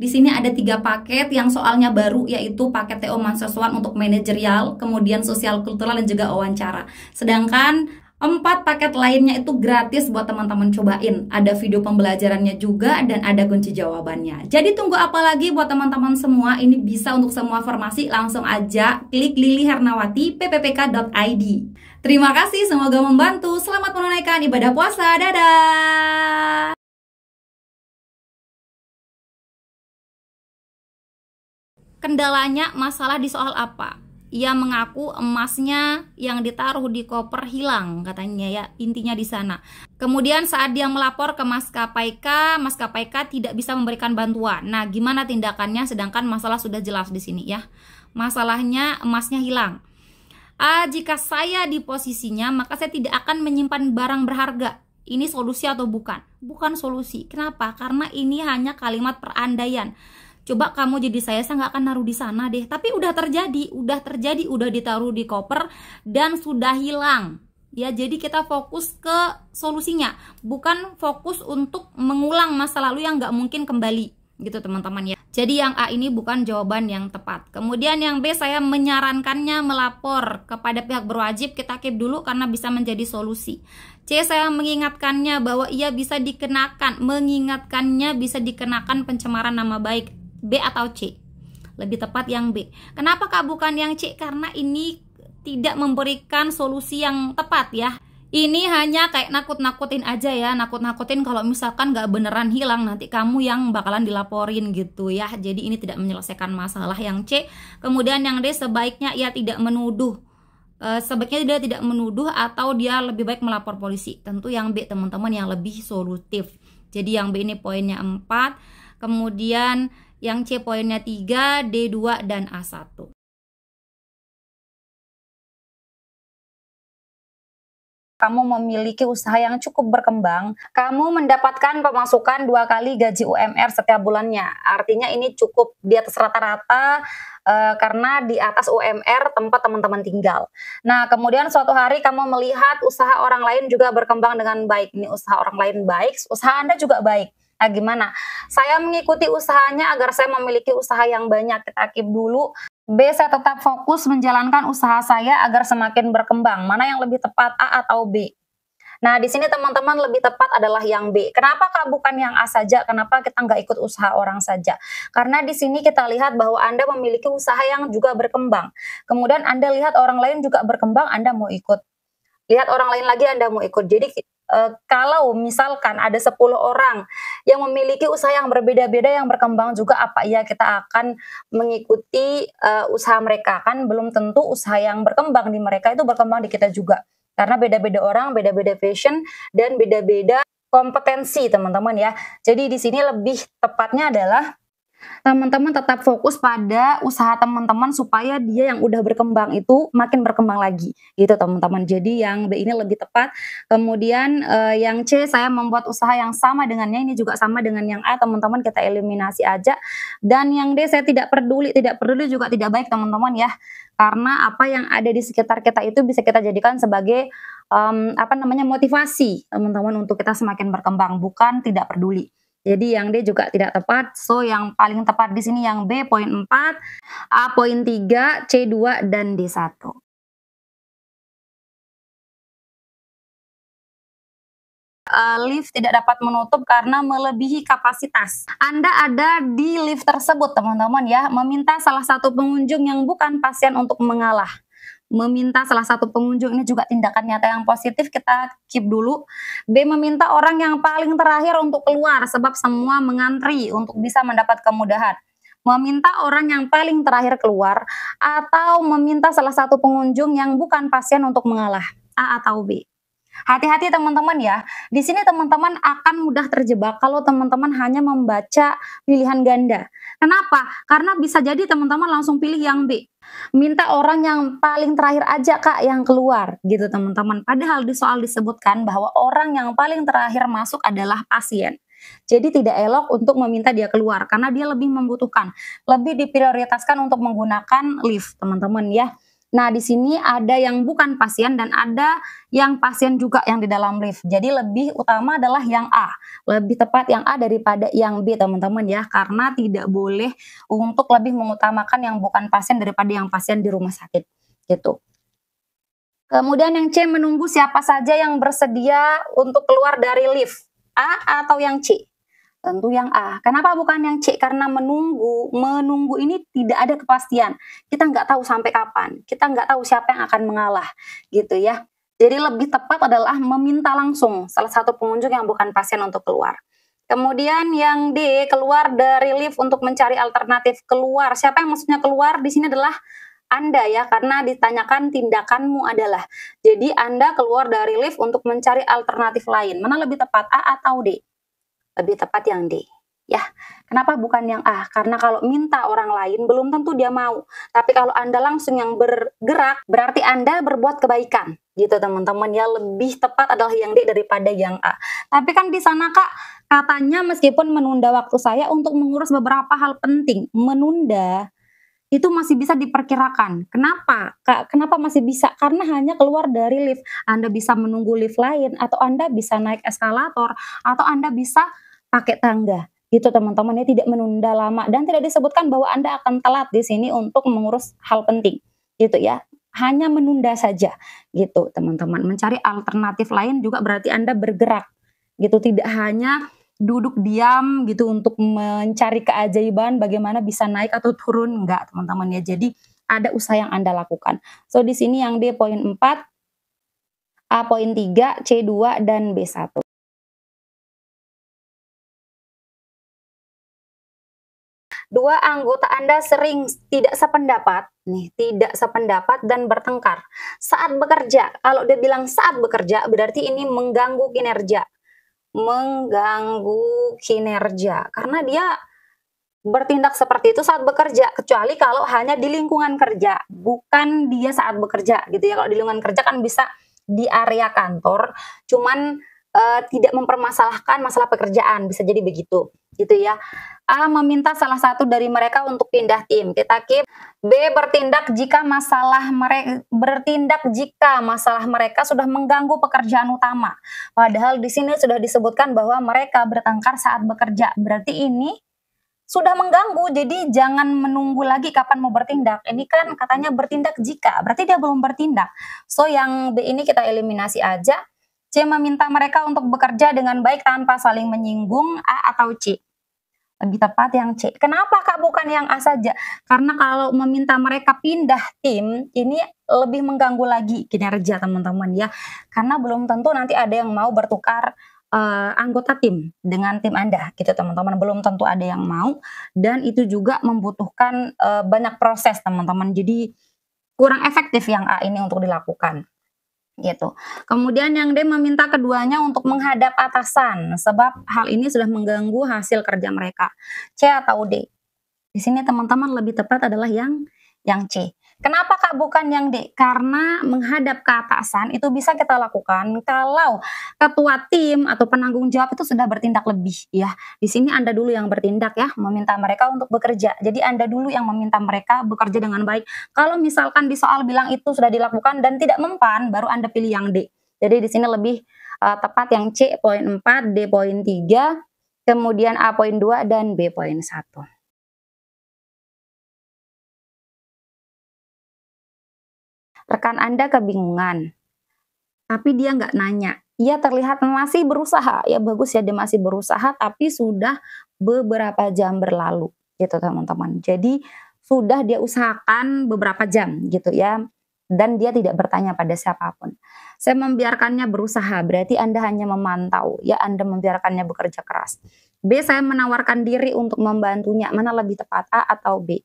Di sini ada 3 paket yang soalnya baru, yaitu paket TO Mansoswan untuk manajerial, kemudian sosial kultural dan juga wawancara. Sedangkan 4 paket lainnya itu gratis buat teman-teman cobain. Ada video pembelajarannya juga dan ada kunci jawabannya. Jadi tunggu apa lagi buat teman-teman semua? Ini bisa untuk semua formasi, langsung aja klik lilihernawati.pppk.id. Terima kasih, semoga membantu. Selamat menunaikan ibadah puasa. Dadah! Kendalanya masalah di soal apa? Ia mengaku emasnya yang ditaruh di koper hilang, katanya ya, intinya di sana. Kemudian saat dia melapor ke maskapai K tidak bisa memberikan bantuan. Nah, gimana tindakannya? Sedangkan masalah sudah jelas di sini ya. Masalahnya emasnya hilang. Jika saya di posisinya, maka saya tidak akan menyimpan barang berharga. Ini solusi atau bukan? Bukan solusi. Kenapa? Karena ini hanya kalimat perandaian. Coba kamu jadi saya nggak akan naruh di sana deh. Tapi udah terjadi, udah ditaruh di koper dan sudah hilang. Ya, jadi kita fokus ke solusinya, bukan fokus untuk mengulang masa lalu yang nggak mungkin kembali, gitu teman-teman ya. Jadi yang A ini bukan jawaban yang tepat. Kemudian yang B, saya menyarankannya melapor kepada pihak berwajib. Kita keep dulu karena bisa menjadi solusi. C, saya mengingatkannya bahwa ia bisa dikenakan, pencemaran nama baik. B atau C? Lebih tepat yang B. Kenapa Kak bukan yang C? Karena ini tidak memberikan solusi yang tepat ya. Ini hanya kayak nakut-nakutin aja ya, nakut-nakutin kalau misalkan nggak beneran hilang nanti kamu yang bakalan dilaporin gitu ya. Jadi ini tidak menyelesaikan masalah yang C. Kemudian yang D, sebaiknya ia tidak menuduh. Sebaiknya dia tidak menuduh atau dia lebih baik melapor polisi. Tentu yang B teman-teman yang lebih solutif. Jadi yang B ini poinnya 4, kemudian yang C poinnya 3, D2, dan A1. Kamu memiliki usaha yang cukup berkembang, kamu mendapatkan pemasukan 2 kali gaji UMR setiap bulannya. Artinya ini cukup di atas rata-rata karena di atas UMR tempat teman-teman tinggal. Nah, kemudian suatu hari kamu melihat usaha orang lain juga berkembang dengan baik. Ini usaha orang lain baik, usaha Anda juga baik. Nah, gimana? Saya mengikuti usahanya agar saya memiliki usaha yang banyak. Kita keep dulu. B, saya tetap fokus menjalankan usaha saya agar semakin berkembang. Mana yang lebih tepat, A atau B? Nah, di sini teman-teman lebih tepat adalah yang B. Kenapa Kak bukan yang A saja? Kenapa kita nggak ikut usaha orang saja? Karena di sini kita lihat bahwa Anda memiliki usaha yang juga berkembang. Kemudian Anda lihat orang lain juga berkembang, Anda mau ikut. Lihat orang lain lagi, Anda mau ikut. Jadi kalau misalkan ada 10 orang yang memiliki usaha yang berbeda-beda yang berkembang juga, apa iya kita akan mengikuti, usaha mereka? Kan belum tentu usaha yang berkembang di mereka itu berkembang di kita juga. Karena beda-beda orang, beda-beda passion, dan beda-beda kompetensi teman-teman ya. Jadi di sini lebih tepatnya adalah teman-teman tetap fokus pada usaha teman-teman supaya dia yang udah berkembang itu makin berkembang lagi, gitu teman-teman. Jadi yang B ini lebih tepat. Kemudian, yang C saya membuat usaha yang sama dengannya, ini juga sama dengan yang A teman-teman, kita eliminasi aja. Dan yang D saya tidak peduli juga tidak baik teman-teman ya. Karena apa yang ada di sekitar kita itu bisa kita jadikan sebagai, apa namanya, motivasi teman-teman untuk kita semakin berkembang, bukan tidak peduli. Jadi yang D juga tidak tepat, so yang paling tepat di sini yang B poin 4, A poin 3, C 2, dan D 1. Lift tidak dapat menutup karena melebihi kapasitas. Anda ada di lift tersebut teman-teman ya, meminta salah satu pengunjung yang bukan pasien untuk mengalah. Meminta salah satu pengunjung ini juga tindakan nyata yang positif, kita keep dulu. B, meminta orang yang paling terakhir untuk keluar sebab semua mengantri untuk bisa mendapat kemudahan. Meminta orang yang paling terakhir keluar atau meminta salah satu pengunjung yang bukan pasien untuk mengalah. A atau B? Hati-hati teman-teman ya. Di sini teman-teman akan mudah terjebak kalau teman-teman hanya membaca pilihan ganda. Kenapa? Karena bisa jadi teman-teman langsung pilih yang B. Minta orang yang paling terakhir aja Kak yang keluar gitu teman-teman. Padahal di soal disebutkan bahwa orang yang paling terakhir masuk adalah pasien. Jadi tidak elok untuk meminta dia keluar karena dia lebih membutuhkan, lebih diprioritaskan untuk menggunakan lift teman-teman ya. Nah, di sini ada yang bukan pasien dan ada yang pasien juga yang di dalam lift. Jadi lebih utama adalah yang A. Lebih tepat yang A daripada yang B, teman-teman ya. Karena tidak boleh untuk lebih mengutamakan yang bukan pasien daripada yang pasien di rumah sakit. Gitu. Kemudian yang C, menunggu siapa saja yang bersedia untuk keluar dari lift. A atau yang C? Tentu yang A. Kenapa bukan yang C? Karena menunggu ini tidak ada kepastian. Kita nggak tahu sampai kapan. Kita nggak tahu siapa yang akan mengalah, gitu ya. Jadi lebih tepat adalah meminta langsung salah satu pengunjung yang bukan pasien untuk keluar. Kemudian yang D, keluar dari lift untuk mencari alternatif keluar. Siapa yang maksudnya keluar? Di sini adalah Anda ya, karena ditanyakan tindakanmu adalah. Jadi Anda keluar dari lift untuk mencari alternatif lain. Mana lebih tepat, A atau D? Lebih tepat yang D. Ya, kenapa bukan yang A? Karena kalau minta orang lain belum tentu dia mau. Tapi kalau Anda langsung yang bergerak, berarti Anda berbuat kebaikan. Gitu teman-teman ya, lebih tepat adalah yang D daripada yang A. Tapi kan di sana Kak, katanya meskipun menunda waktu saya untuk mengurus beberapa hal penting. Menunda itu masih bisa diperkirakan. Kenapa? Kak, kenapa masih bisa? Karena hanya keluar dari lift. Anda bisa menunggu lift lain, atau Anda bisa naik eskalator, atau Anda bisa pakai tangga. Gitu teman-teman ya, tidak menunda lama dan tidak disebutkan bahwa Anda akan telat di sini untuk mengurus hal penting. Gitu ya. Hanya menunda saja. Gitu teman-teman. Mencari alternatif lain juga berarti Anda bergerak. Gitu, tidak hanya duduk diam gitu untuk mencari keajaiban bagaimana bisa naik atau turun, enggak teman-teman ya. Jadi ada usaha yang Anda lakukan. So di sini yang D poin 4, A poin 3, C 2, dan B 1. Dua anggota Anda sering tidak sependapat, tidak sependapat dan bertengkar saat bekerja. Kalau dia bilang saat bekerja, berarti ini mengganggu kinerja. Mengganggu kinerja, karena dia bertindak seperti itu saat bekerja, kecuali kalau hanya di lingkungan kerja, bukan dia saat bekerja gitu ya. Kalau di lingkungan kerja kan bisa di area kantor, cuman tidak mempermasalahkan masalah pekerjaan, bisa jadi begitu gitu ya. A, meminta salah satu dari mereka untuk pindah tim, kita keep. B, bertindak jika masalah mereka sudah mengganggu pekerjaan utama. Padahal di sini sudah disebutkan bahwa mereka bertengkar saat bekerja. Berarti ini sudah mengganggu, jadi jangan menunggu lagi kapan mau bertindak. Ini kan katanya bertindak jika, berarti dia belum bertindak. So yang B ini kita eliminasi aja. C, meminta mereka untuk bekerja dengan baik tanpa saling menyinggung. A atau C? Lebih tepat yang C. Kenapa Kak bukan yang A saja? Karena kalau meminta mereka pindah tim, ini lebih mengganggu lagi kinerja teman-teman ya. Karena belum tentu nanti ada yang mau bertukar anggota tim dengan tim Anda gitu teman-teman. Belum tentu ada yang mau dan itu juga membutuhkan banyak proses teman-teman. Jadi kurang efektif yang A ini untuk dilakukan gitu. Kemudian yang D meminta keduanya untuk menghadap atasan sebab hal ini sudah mengganggu hasil kerja mereka. C atau D? Di sini teman-teman lebih tepat adalah yang C. Kenapa Kak bukan yang D? Karena menghadap ke atasan itu bisa kita lakukan kalau ketua tim atau penanggung jawab itu sudah bertindak lebih ya. Di sini Anda dulu yang bertindak ya, meminta mereka untuk bekerja. Jadi Anda dulu yang meminta mereka bekerja dengan baik. Kalau misalkan di soal bilang itu sudah dilakukan dan tidak mempan, baru Anda pilih yang D. Jadi di sini lebih tepat yang C poin 4, D poin 3, kemudian A poin 2 dan B poin 1. Rekan Anda kebingungan, tapi dia nggak nanya. Ia terlihat masih berusaha, ya bagus ya dia masih berusaha, tapi sudah beberapa jam berlalu, gitu teman-teman. Jadi sudah dia usahakan beberapa jam, gitu ya, dan dia tidak bertanya pada siapapun. Saya membiarkannya berusaha, berarti Anda hanya memantau, ya Anda membiarkannya bekerja keras. B, saya menawarkan diri untuk membantunya, mana lebih tepat, A atau B?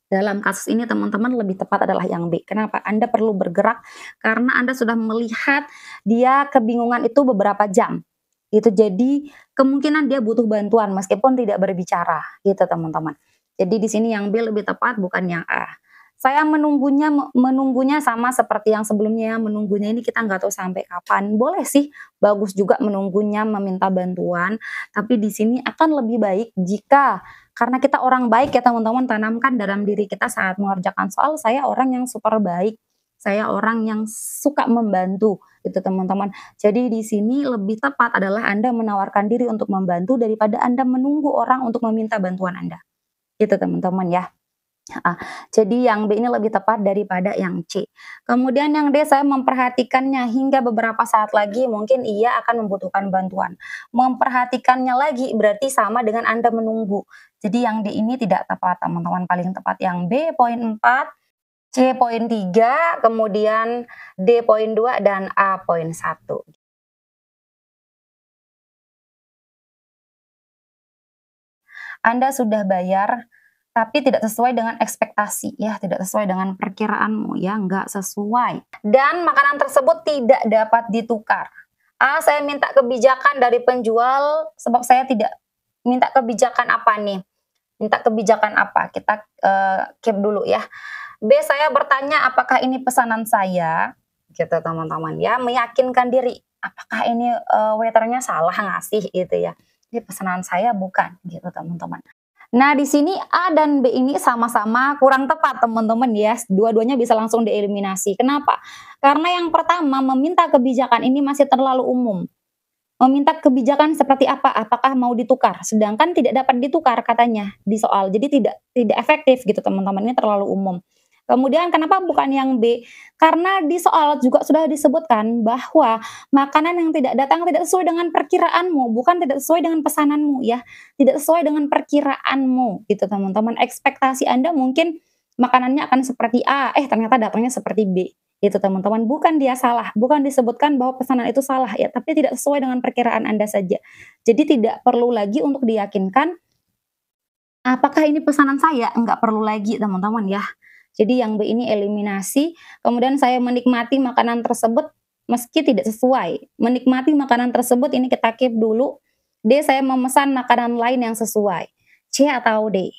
Dalam kasus ini teman-teman lebih tepat adalah yang B. Kenapa? Anda perlu bergerak karena Anda sudah melihat dia kebingungan itu beberapa jam. Itu jadi kemungkinan dia butuh bantuan meskipun tidak berbicara gitu teman-teman. Jadi di sini yang B lebih tepat bukan yang A. Saya menunggunya sama seperti yang sebelumnya, menunggunya ini kita nggak tahu sampai kapan. Boleh sih, bagus juga menunggunya meminta bantuan, tapi di sini akan lebih baik jika karena kita orang baik ya teman-teman, tanamkan dalam diri kita saat mengerjakan soal, saya orang yang super baik, saya orang yang suka membantu gitu teman-teman. Jadi di sini lebih tepat adalah Anda menawarkan diri untuk membantu daripada Anda menunggu orang untuk meminta bantuan Anda. Gitu teman-teman ya. Jadi yang B ini lebih tepat daripada yang C. Kemudian yang D, saya memperhatikannya hingga beberapa saat lagi mungkin ia akan membutuhkan bantuan. Memperhatikannya lagi berarti sama dengan Anda menunggu. Jadi yang D ini tidak tepat teman-teman, paling tepat yang B poin 4, C poin 3, kemudian D poin 2 dan A poin 1. Anda sudah bayar tapi tidak sesuai dengan ekspektasi ya, tidak sesuai dengan perkiraanmu ya, nggak sesuai. Dan makanan tersebut tidak dapat ditukar. A, saya minta kebijakan dari penjual sebab saya tidak minta kebijakan apa nih? Minta kebijakan apa? Kita keep dulu ya. B, saya bertanya apakah ini pesanan saya? Gitu teman-teman ya, meyakinkan diri. Apakah ini waiternya salah ngasih gitu ya? Ini pesanan saya bukan gitu teman-teman. Nah, di sini A dan B ini sama-sama kurang tepat, teman-teman ya. Dua-duanya bisa langsung dieliminasi. Kenapa? Karena yang pertama, meminta kebijakan ini masih terlalu umum. Meminta kebijakan seperti apa? Apakah mau ditukar? Sedangkan tidak dapat ditukar katanya di soal. Jadi tidak efektif gitu, teman-teman. Ini terlalu umum. Kemudian kenapa bukan yang B? Karena di soal juga sudah disebutkan bahwa makanan yang tidak datang tidak sesuai dengan perkiraanmu, bukan tidak sesuai dengan pesananmu ya. Tidak sesuai dengan perkiraanmu gitu teman-teman. Ekspektasi Anda mungkin makanannya akan seperti A, ternyata datangnya seperti B. Gitu teman-teman, bukan dia salah, bukan disebutkan bahwa pesanan itu salah ya, tapi tidak sesuai dengan perkiraan Anda saja. Jadi tidak perlu lagi untuk diyakinkan apakah ini pesanan saya, enggak perlu lagi teman-teman ya. Jadi yang B ini eliminasi, kemudian saya menikmati makanan tersebut meski tidak sesuai. Menikmati makanan tersebut ini kita keep dulu. D, saya memesan makanan lain yang sesuai. C atau D?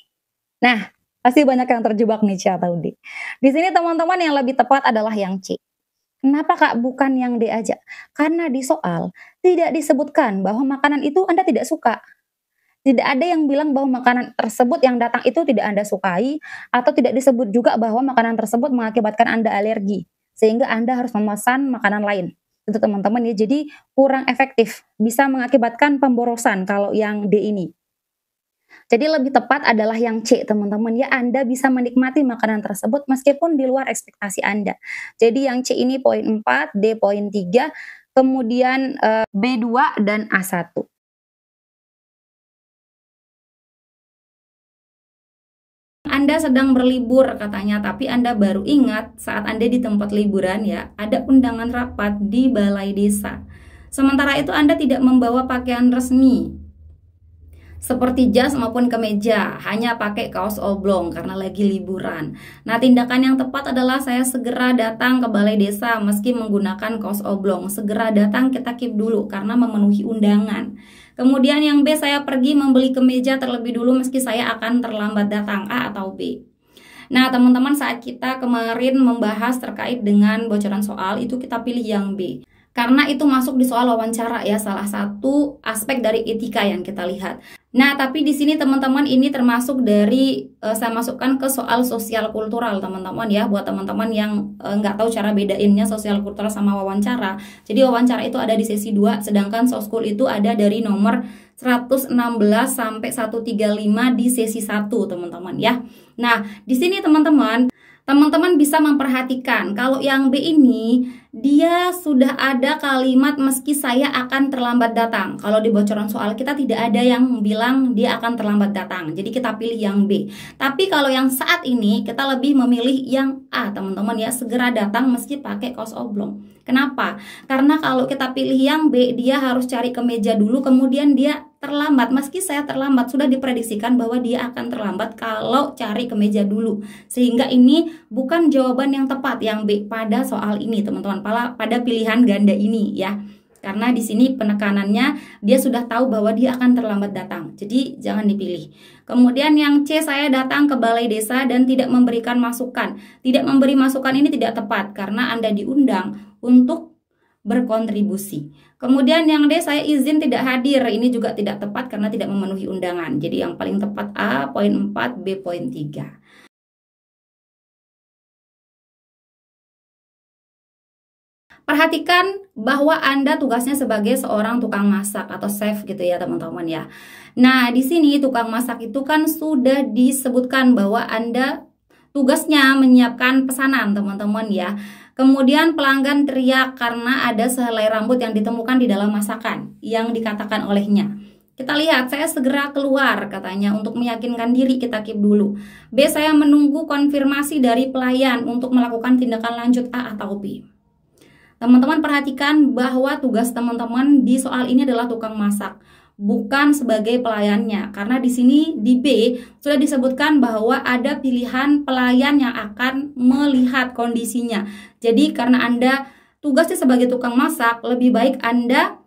Nah, pasti banyak yang terjebak nih C atau D. Di sini teman-teman yang lebih tepat adalah yang C. Kenapa Kak bukan yang D aja? Karena di soal tidak disebutkan bahwa makanan itu Anda tidak suka. Tidak ada yang bilang bahwa makanan tersebut yang datang itu tidak Anda sukai, atau tidak disebut juga bahwa makanan tersebut mengakibatkan Anda alergi, sehingga Anda harus memesan makanan lain. Itu teman-teman ya, jadi kurang efektif, bisa mengakibatkan pemborosan kalau yang D ini. Jadi lebih tepat adalah yang C teman-teman ya, Anda bisa menikmati makanan tersebut meskipun di luar ekspektasi Anda. Jadi yang C ini poin 4, D poin 3, kemudian B2 dan A1. Anda sedang berlibur katanya, tapi Anda baru ingat saat Anda di tempat liburan ya, ada undangan rapat di balai desa. Sementara itu Anda tidak membawa pakaian resmi seperti jas maupun kemeja, hanya pakai kaos oblong karena lagi liburan. Nah, tindakan yang tepat adalah saya segera datang ke balai desa meski menggunakan kaos oblong. Segera datang, kita keep dulu karena memenuhi undangan. Kemudian yang B, saya pergi membeli kemeja terlebih dulu meski saya akan terlambat datang, A atau B. Nah, teman-teman, saat kita kemarin membahas terkait dengan bocoran soal, itu kita pilih yang B. Karena itu masuk di soal wawancara ya, salah satu aspek dari etika yang kita lihat. Nah, tapi di sini teman-teman ini termasuk dari saya masukkan ke soal sosial kultural teman-teman ya, buat teman-teman yang nggak tahu cara bedainnya sosial kultural sama wawancara. Jadi wawancara itu ada di sesi 2, sedangkan soskul itu ada dari nomor 116 sampai 135 di sesi 1 teman-teman ya. Nah, di sini teman-teman bisa memperhatikan kalau yang B ini dia sudah ada kalimat meski saya akan terlambat datang. Kalau di bocoran soal kita tidak ada yang bilang dia akan terlambat datang. Jadi kita pilih yang B. Tapi kalau yang saat ini kita lebih memilih yang A teman-teman ya, segera datang meski pakai kaos oblong. Kenapa? Karena kalau kita pilih yang B, dia harus cari kemeja dulu, kemudian dia terlambat. Meski saya terlambat, sudah diprediksikan bahwa dia akan terlambat kalau cari kemeja dulu. Sehingga ini bukan jawaban yang tepat yang B pada soal ini teman-teman, pada pilihan ganda ini ya. Karena di sini penekanannya dia sudah tahu bahwa dia akan terlambat datang. Jadi jangan dipilih. Kemudian yang C, saya datang ke balai desa dan tidak memberikan masukan. Tidak memberi masukan ini tidak tepat karena Anda diundang untuk berkontribusi. Kemudian yang D, saya izin tidak hadir. Ini juga tidak tepat karena tidak memenuhi undangan. Jadi yang paling tepat A, poin 4, B, poin 3. Perhatikan bahwa Anda tugasnya sebagai seorang tukang masak atau chef gitu ya teman-teman ya. Nah, di sini tukang masak itu kan sudah disebutkan bahwa Anda tugasnya menyiapkan pesanan teman-teman ya. Kemudian pelanggan teriak karena ada sehelai rambut yang ditemukan di dalam masakan yang dikatakan olehnya. Kita lihat, saya segera keluar katanya untuk meyakinkan diri, kita keep dulu. B, saya menunggu konfirmasi dari pelayan untuk melakukan tindakan lanjut A atau B. Teman-teman perhatikan bahwa tugas teman-teman di soal ini adalah tukang masak, bukan sebagai pelayannya. Karena di sini di B sudah disebutkan bahwa ada pilihan pelayan yang akan melihat kondisinya. Jadi karena Anda tugasnya sebagai tukang masak, lebih baik Anda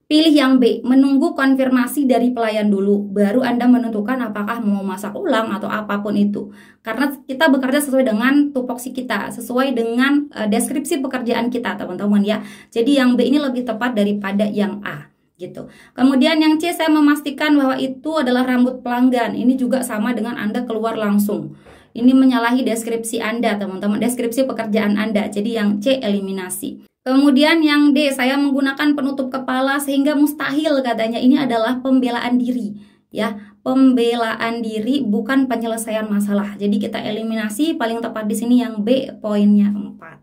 pilih yang B, menunggu konfirmasi dari pelayan dulu, baru Anda menentukan apakah mau masak ulang atau apapun itu. Karena kita bekerja sesuai dengan tupoksi kita, sesuai dengan deskripsi pekerjaan kita, teman-teman ya. Jadi yang B ini lebih tepat daripada yang A, gitu. Kemudian yang C, saya memastikan bahwa itu adalah rambut pelanggan. Ini juga sama dengan Anda keluar langsung. Ini menyalahi deskripsi Anda, teman-teman, deskripsi pekerjaan Anda. Jadi yang C eliminasi. Kemudian yang D, saya menggunakan penutup kepala sehingga mustahil katanya. Ini adalah pembelaan diri ya, pembelaan diri bukan penyelesaian masalah. Jadi kita eliminasi, paling tepat di sini yang B, poinnya 4.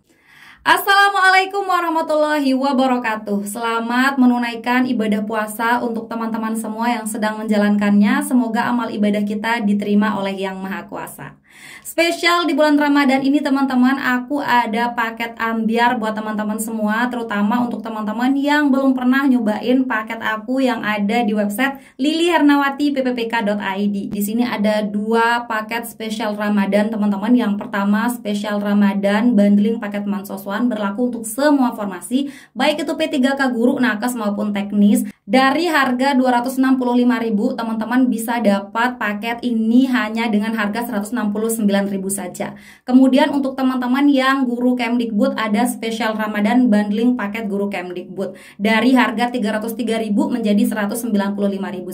Assalamualaikum warahmatullahi wabarakatuh. Selamat menunaikan ibadah puasa untuk teman-teman semua yang sedang menjalankannya. Semoga amal ibadah kita diterima oleh Yang Maha Kuasa. Spesial di bulan Ramadan ini teman-teman, aku ada paket ambiar buat teman-teman semua, terutama untuk teman-teman yang belum pernah nyobain paket aku yang ada di website lilihernawati.ppk.id. Di sini ada 2 paket spesial Ramadan teman-teman. Yang pertama spesial Ramadan bundling paket Mansoswan, berlaku untuk semua formasi, baik itu P3K guru, nakes maupun teknis. Dari harga 265.000, teman-teman bisa dapat paket ini hanya dengan harga 169.000 saja. Kemudian untuk teman-teman yang guru Kemdikbud, ada spesial Ramadan bundling paket guru Kemdikbud. Dari harga 303.000 menjadi 195.000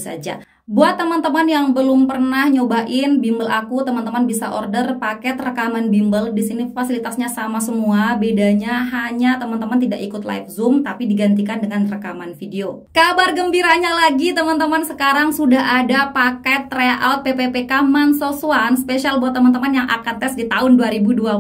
saja. Buat teman-teman yang belum pernah nyobain bimbel aku, teman-teman bisa order paket rekaman bimbel. Di sini fasilitasnya sama semua, bedanya hanya teman-teman tidak ikut live Zoom tapi digantikan dengan rekaman video. Kabar gembiranya lagi teman-teman, sekarang sudah ada paket tryout PPPK Mansoswan spesial buat teman-teman yang akan tes di tahun 2025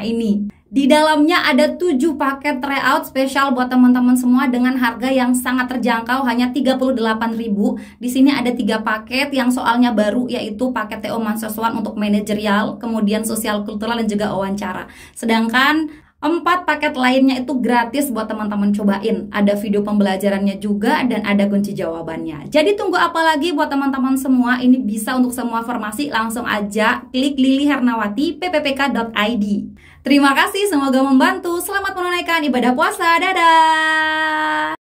ini. Di dalamnya ada 7 paket tryout spesial buat teman-teman semua dengan harga yang sangat terjangkau, hanya 38.000. Di sini ada 3 paket yang soalnya baru, yaitu paket TO mahasiswaan untuk manajerial, kemudian sosial kultural dan juga wawancara. Sedangkan 4 paket lainnya itu gratis buat teman-teman cobain. Ada video pembelajarannya juga dan ada kunci jawabannya. Jadi tunggu apa lagi buat teman-teman semua? Ini bisa untuk semua informasi langsung aja klik Lili Hernawati pppk.id. Terima kasih, semoga membantu. Selamat menunaikan ibadah puasa. Dadah.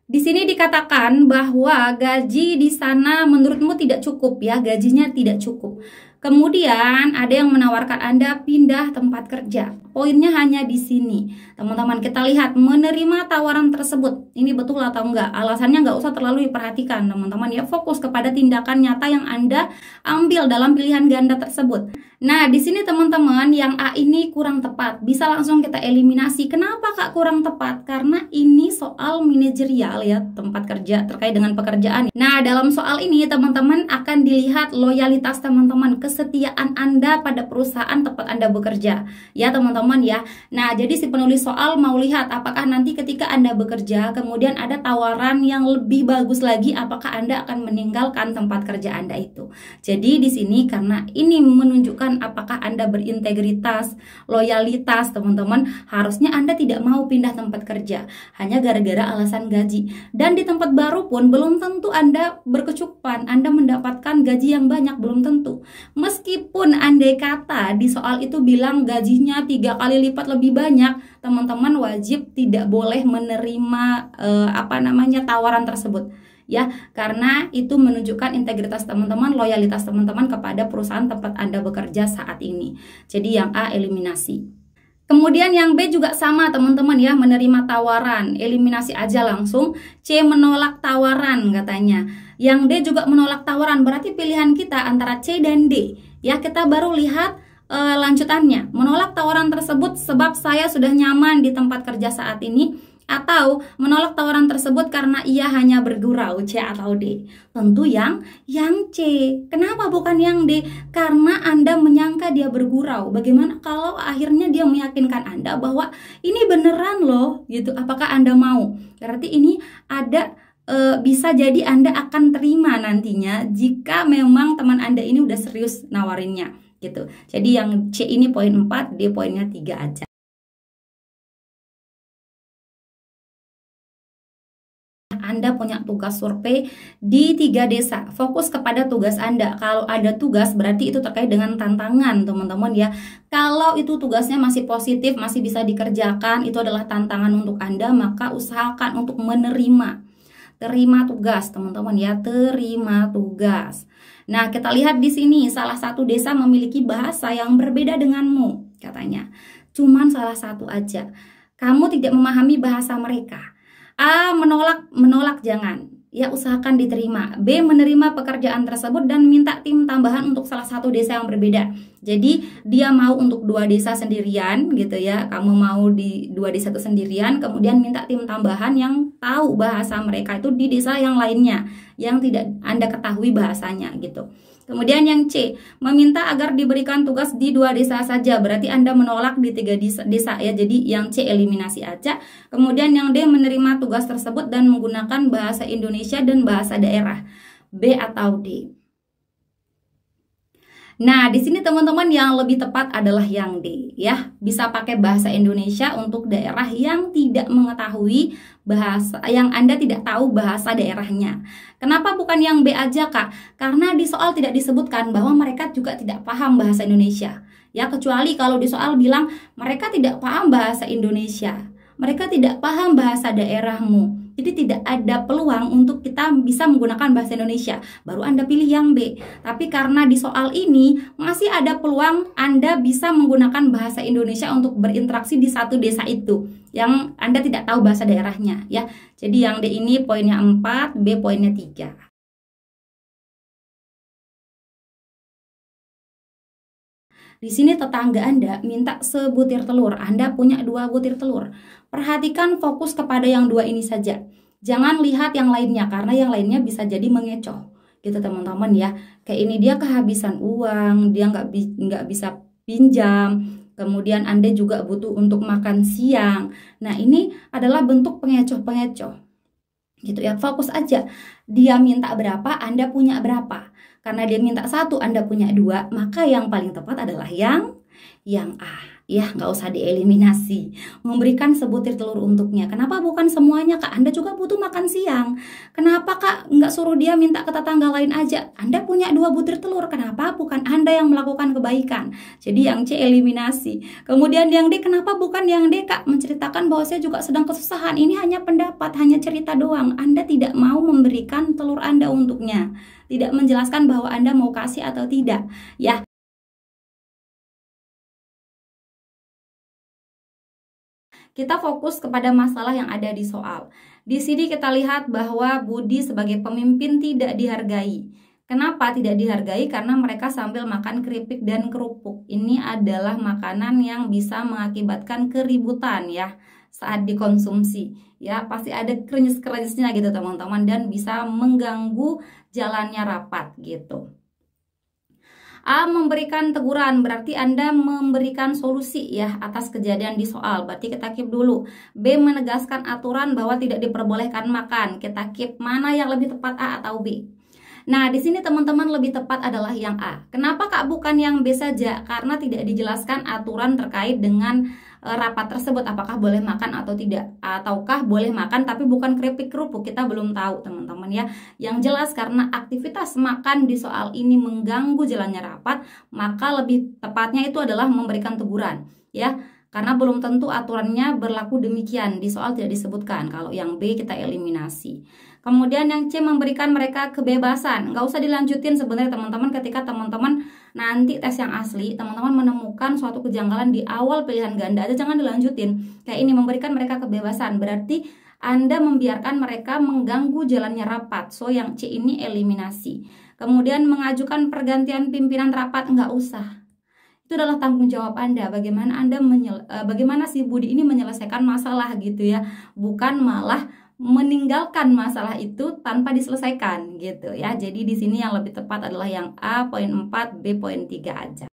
Di sini dikatakan bahwa gaji di sana menurutmu tidak cukup ya, gajinya tidak cukup. Kemudian ada yang menawarkan Anda pindah tempat kerja. Poinnya hanya di sini. Teman-teman, kita lihat menerima tawaran tersebut. Ini betul atau enggak? Alasannya enggak usah terlalu diperhatikan, teman-teman ya. Fokus kepada tindakan nyata yang Anda ambil dalam pilihan ganda tersebut. Nah, di sini teman-teman yang A ini kurang tepat. Bisa langsung kita eliminasi. Kenapa Kak kurang tepat? Karena ini soal manajerial ya, tempat kerja terkait dengan pekerjaan. Nah, dalam soal ini teman-teman akan dilihat loyalitas teman-teman, kesetiaan Anda pada perusahaan tempat Anda bekerja. Ya, teman-teman ya. Nah, jadi si penulis soal mau lihat apakah nanti ketika Anda bekerja kemudian ada tawaran yang lebih bagus lagi, apakah Anda akan meninggalkan tempat kerja Anda itu. Jadi di sini karena ini menunjukkan apakah Anda berintegritas, loyalitas, teman-teman, harusnya Anda tidak mau pindah tempat kerja hanya gara-gara alasan gaji. Dan di tempat baru pun belum tentu Anda berkecukupan, Anda mendapatkan gaji yang banyak, belum tentu. Meskipun andai kata di soal itu bilang gajinya 3 kali lipat lebih banyak, teman-teman wajib tidak boleh menerima tawaran tersebut ya, karena itu menunjukkan integritas teman-teman, loyalitas teman-teman kepada perusahaan tempat Anda bekerja saat ini. Jadi yang A eliminasi. Kemudian yang B juga sama teman-teman ya, menerima tawaran, eliminasi aja langsung. C menolak tawaran katanya. Yang D juga menolak tawaran, berarti pilihan kita antara C dan D. Ya, kita baru lihat lanjutannya. Menolak tawaran tersebut sebab saya sudah nyaman di tempat kerja saat ini, atau menolak tawaran tersebut karena ia hanya bergurau, C atau D. Tentu yang C. Kenapa bukan yang D? Karena Anda menyangka dia bergurau. Bagaimana kalau akhirnya dia meyakinkan Anda bahwa ini beneran loh gitu. Apakah Anda mau? Berarti ini ada bisa jadi Anda akan terima nantinya jika memang teman Anda ini udah serius nawarinnya gitu. Jadi yang C ini poin 4, D poinnya 3 aja. Anda punya tugas survei di 3 desa. Fokus kepada tugas Anda. Kalau ada tugas berarti itu terkait dengan tantangan, teman-teman ya. Kalau itu tugasnya masih positif, masih bisa dikerjakan, itu adalah tantangan untuk Anda, maka usahakan untuk menerima. Terima tugas, teman-teman ya, terima tugas. Nah, kita lihat di sini salah satu desa memiliki bahasa yang berbeda denganmu, katanya. Cuman salah satu aja. Kamu tidak memahami bahasa mereka. A menolak jangan. Ya, usahakan diterima. B menerima pekerjaan tersebut dan minta tim tambahan untuk salah satu desa yang berbeda. Jadi dia mau untuk 2 desa sendirian gitu ya. Kamu mau di 2 desa itu sendirian, kemudian minta tim tambahan yang tahu bahasa mereka itu di desa yang lainnya yang tidak Anda ketahui bahasanya gitu. Kemudian yang C, meminta agar diberikan tugas di 2 desa saja. Berarti Anda menolak di 3 desa ya. Jadi yang C eliminasi aja. Kemudian yang D menerima tugas tersebut dan menggunakan bahasa Indonesia dan bahasa daerah. B atau D. Nah, di sini teman-teman yang lebih tepat adalah yang D ya. Bisa pakai bahasa Indonesia untuk daerah yang tidak mengetahui bahasa, yang Anda tidak tahu bahasa daerahnya. Kenapa bukan yang B aja, Kak? Karena di soal tidak disebutkan bahwa mereka juga tidak paham bahasa Indonesia. Ya, kecuali kalau di soal bilang mereka tidak paham bahasa Indonesia. Mereka tidak paham bahasa daerahmu. Jadi tidak ada peluang untuk kita bisa menggunakan bahasa Indonesia. Baru Anda pilih yang B. Tapi karena di soal ini masih ada peluang Anda bisa menggunakan bahasa Indonesia untuk berinteraksi di satu desa itu yang Anda tidak tahu bahasa daerahnya ya. Jadi yang D ini poinnya 4, B poinnya 3. Di sini tetangga Anda minta sebutir telur, Anda punya 2 butir telur. Perhatikan fokus kepada yang 2 ini saja. Jangan lihat yang lainnya, karena yang lainnya bisa jadi mengecoh. gitu teman-teman ya. Kayak ini dia kehabisan uang, dia nggak bisa pinjam, kemudian Anda juga butuh untuk makan siang. Nah ini adalah bentuk pengecoh-pengecoh gitu ya. Fokus aja, dia minta berapa, Anda punya berapa. Karena dia minta 1, Anda punya 2, maka yang paling tepat adalah yang A. Ya, nggak usah dieliminasi. Memberikan sebutir telur untuknya. Kenapa bukan semuanya, Kak? Anda juga butuh makan siang. Kenapa, Kak, nggak suruh dia minta ke tetangga lain aja? Anda punya 2 butir telur. Kenapa bukan Anda yang melakukan kebaikan? Jadi yang C eliminasi. Kemudian yang D, kenapa bukan yang D, Kak? Menceritakan bahwa saya juga sedang kesusahan. Ini hanya pendapat, hanya cerita doang. Anda tidak mau memberikan telur Anda untuknya. Tidak menjelaskan bahwa Anda mau kasih atau tidak. Ya. Kita fokus kepada masalah yang ada di soal. Di sini kita lihat bahwa Budi sebagai pemimpin tidak dihargai. Kenapa tidak dihargai? Karena mereka sambil makan keripik dan kerupuk. Ini adalah makanan yang bisa mengakibatkan keributan ya saat dikonsumsi. Ya, pasti ada krenyes-krenyesnya gitu teman-teman, dan bisa mengganggu jalannya rapat gitu. A, memberikan teguran, berarti Anda memberikan solusi ya atas kejadian di soal, berarti kita keep dulu. B, menegaskan aturan bahwa tidak diperbolehkan makan, kita keep. Mana yang lebih tepat, A atau B? Nah, di sini teman-teman lebih tepat adalah yang A. Kenapa, Kak, bukan yang B saja? Karena tidak dijelaskan aturan terkait dengan rapat tersebut, apakah boleh makan atau tidak, ataukah boleh makan tapi bukan keripik kerupuk, kita belum tahu teman-teman ya. Yang jelas karena aktivitas makan di soal ini mengganggu jalannya rapat, maka lebih tepatnya itu adalah memberikan teguran ya, karena belum tentu aturannya berlaku demikian, di soal tidak disebutkan. Kalau yang B kita eliminasi. Kemudian yang C, memberikan mereka kebebasan. Nggak usah dilanjutin sebenarnya teman-teman. Ketika teman-teman nanti tes yang asli, teman-teman menemukan suatu kejanggalan di awal pilihan ganda aja, jangan dilanjutin. Kayak ini, memberikan mereka kebebasan, berarti Anda membiarkan mereka mengganggu jalannya rapat. So yang C ini eliminasi. Kemudian mengajukan pergantian pimpinan rapat, nggak usah. Itu adalah tanggung jawab Anda. Bagaimana si Budi ini menyelesaikan masalah gitu ya, bukan malah meninggalkan masalah itu tanpa diselesaikan gitu ya. Jadi di sini yang lebih tepat adalah yang A poin 4, B poin 3 aja.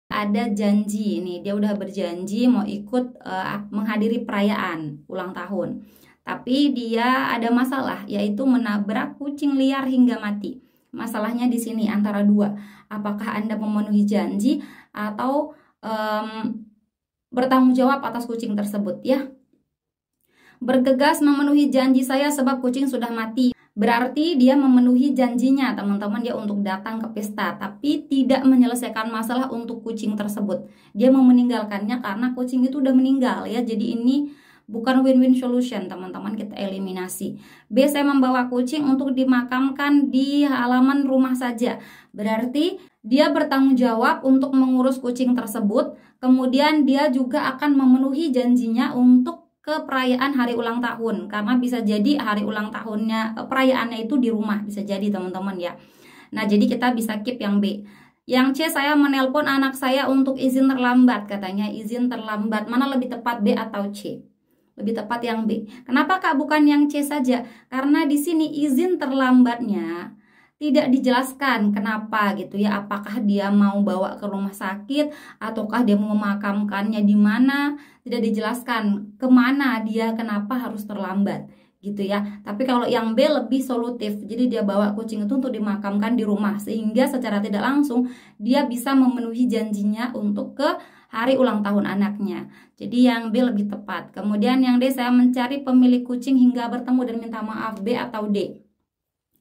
Ada janji nih, dia udah berjanji mau ikut menghadiri perayaan ulang tahun. Tapi dia ada masalah, yaitu menabrak kucing liar hingga mati. Masalahnya di sini antara dua. Apakah Anda memenuhi janji atau bertanggung jawab atas kucing tersebut ya. Bergegas memenuhi janji saya sebab kucing sudah mati. Berarti dia memenuhi janjinya teman-teman ya untuk datang ke pesta, tapi tidak menyelesaikan masalah untuk kucing tersebut. Dia mau meninggalkannya karena kucing itu udah meninggal ya. Jadi ini bukan win-win solution teman-teman, kita eliminasi. B, saya membawa kucing untuk dimakamkan di halaman rumah saja. Berarti dia bertanggung jawab untuk mengurus kucing tersebut. Kemudian dia juga akan memenuhi janjinya untuk ke perayaan hari ulang tahun. Karena bisa jadi hari ulang tahunnya, perayaannya itu di rumah. Bisa jadi teman-teman ya. Nah jadi kita bisa keep yang B. Yang C, saya menelpon anak saya untuk izin terlambat. Katanya izin terlambat. Mana lebih tepat, B atau C? Lebih tepat yang B. Kenapa, Kak, bukan yang C saja? Karena di sini izin terlambatnya tidak dijelaskan kenapa gitu ya. Apakah dia mau bawa ke rumah sakit ataukah dia mau memakamkannya di mana? Tidak dijelaskan kemana dia, kenapa harus terlambat gitu ya. Tapi kalau yang B lebih solutif. Jadi dia bawa kucing itu untuk dimakamkan di rumah, sehingga secara tidak langsung dia bisa memenuhi janjinya untuk ke hari ulang tahun anaknya. Jadi yang B lebih tepat. Kemudian yang D, saya mencari pemilik kucing hingga bertemu dan minta maaf. B atau D?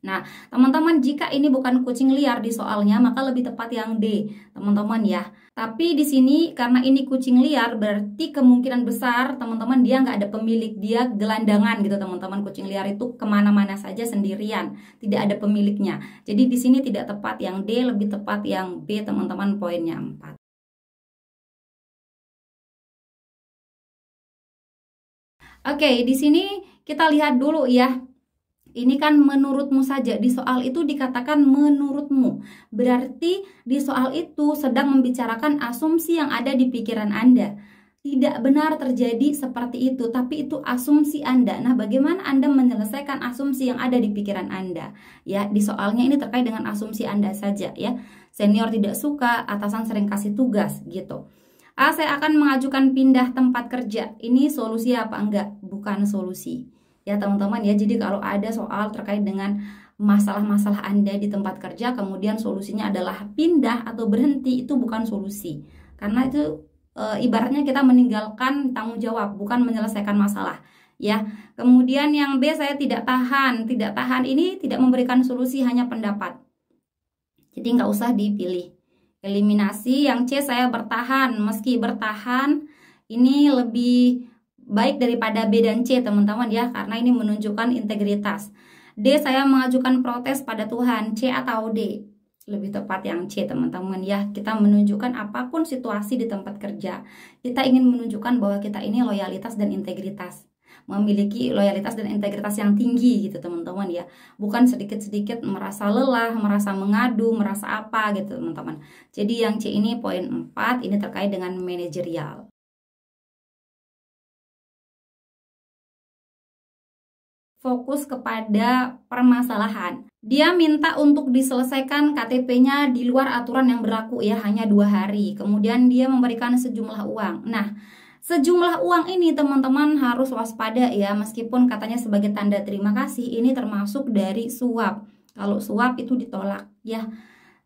Nah, teman-teman, jika ini bukan kucing liar di soalnya, maka lebih tepat yang D, teman-teman ya. Tapi di sini karena ini kucing liar, berarti kemungkinan besar teman-teman dia nggak ada pemilik, dia gelandangan gitu teman-teman. Kucing liar itu kemana-mana saja sendirian, tidak ada pemiliknya. Jadi di sini tidak tepat yang D, lebih tepat yang B teman-teman, poinnya 4. Oke, di sini kita lihat dulu ya. Ini kan menurutmu saja, di soal itu dikatakan menurutmu. Berarti di soal itu sedang membicarakan asumsi yang ada di pikiran Anda. Tidak benar terjadi seperti itu, tapi itu asumsi Anda. Nah, bagaimana Anda menyelesaikan asumsi yang ada di pikiran Anda? Ya, di soalnya ini terkait dengan asumsi Anda saja ya. Senior tidak suka, atasan sering kasih tugas gitu. Saya akan mengajukan pindah tempat kerja. Ini solusi apa enggak? Bukan solusi. Ya, teman-teman ya. Jadi kalau ada soal terkait dengan masalah-masalah Anda di tempat kerja, kemudian solusinya adalah pindah atau berhenti, itu bukan solusi. Karena itu ibaratnya kita meninggalkan tanggung jawab, bukan menyelesaikan masalah ya. Kemudian yang B, saya tidak tahan ini tidak memberikan solusi, hanya pendapat, jadi nggak usah dipilih. Eliminasi. Yang C, saya bertahan, meski bertahan ini lebih baik daripada B dan C teman-teman ya, karena ini menunjukkan integritas. D, saya mengajukan protes pada Tuhan. C atau D? Lebih tepat yang C teman-teman ya. Kita menunjukkan apapun situasi di tempat kerja, kita ingin menunjukkan bahwa kita ini loyalitas dan integritas, memiliki loyalitas dan integritas yang tinggi gitu teman-teman ya. Bukan sedikit-sedikit merasa lelah, merasa mengadu, merasa apa gitu teman-teman. Jadi yang C ini poin 4, ini terkait dengan manajerial. Fokus kepada permasalahan. Dia minta untuk diselesaikan KTP-nya di luar aturan yang berlaku ya, hanya 2 hari. Kemudian dia memberikan sejumlah uang. Nah, sejumlah uang ini teman-teman harus waspada ya, meskipun katanya sebagai tanda terima kasih, ini termasuk dari suap. Kalau suap itu ditolak ya.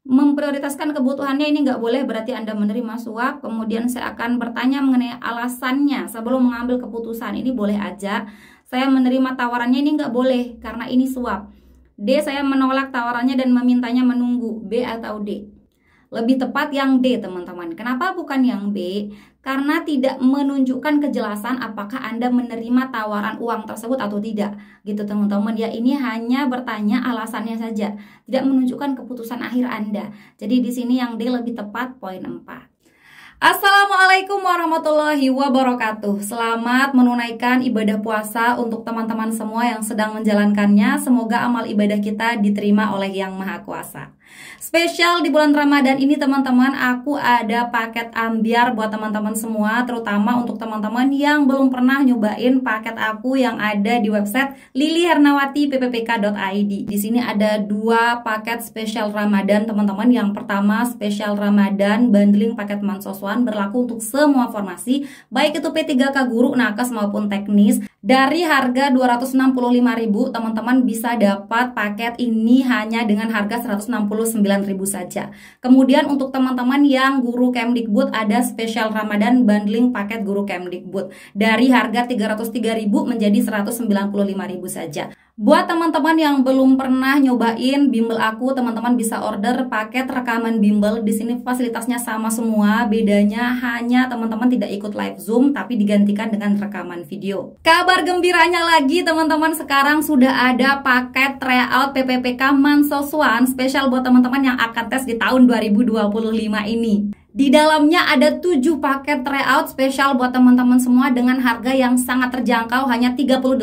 Memprioritaskan kebutuhannya ini nggak boleh, berarti Anda menerima suap. Kemudian saya akan bertanya mengenai alasannya sebelum mengambil keputusan. Ini boleh aja. Saya menerima tawarannya, ini nggak boleh karena ini suap. D, saya menolak tawarannya dan memintanya menunggu. B atau D? Lebih tepat yang D teman-teman. Kenapa bukan yang B? Karena tidak menunjukkan kejelasan apakah Anda menerima tawaran uang tersebut atau tidak. Gitu teman-teman ya, ini hanya bertanya alasannya saja, tidak menunjukkan keputusan akhir Anda. Jadi di sini yang D lebih tepat, poin 4. Assalamualaikum warahmatullahi wabarakatuh. Selamat menunaikan ibadah puasa untuk teman-teman semua yang sedang menjalankannya. Semoga amal ibadah kita diterima oleh Yang Maha Kuasa. Spesial di bulan Ramadan ini teman-teman, aku ada paket ambiar buat teman-teman semua, terutama untuk teman-teman yang belum pernah nyobain paket aku yang ada di website lilihernawati.ppk.id. Di sini ada 2 paket spesial Ramadan teman-teman. Yang pertama spesial Ramadan bundling paket Mansoswan, berlaku untuk semua formasi, baik itu P3K guru, nakes maupun teknis. Dari harga 265.000 teman-teman bisa dapat paket ini hanya dengan harga 169.000 saja. Kemudian untuk teman-teman yang guru Kemdikbud ada spesial Ramadan bundling paket guru Kemdikbud dari harga 303.000 menjadi 195.000 saja. Buat teman-teman yang belum pernah nyobain bimbel aku, teman-teman bisa order paket rekaman bimbel. Di sini fasilitasnya sama semua, bedanya hanya teman-teman tidak ikut live Zoom tapi digantikan dengan rekaman video. Kabar gembiranya lagi teman-teman, sekarang sudah ada paket tryout PPPK Mansoswan spesial buat teman-teman yang akan tes di tahun 2025 ini. Di dalamnya ada 7 paket tryout spesial buat teman-teman semua dengan harga yang sangat terjangkau, hanya 38.000.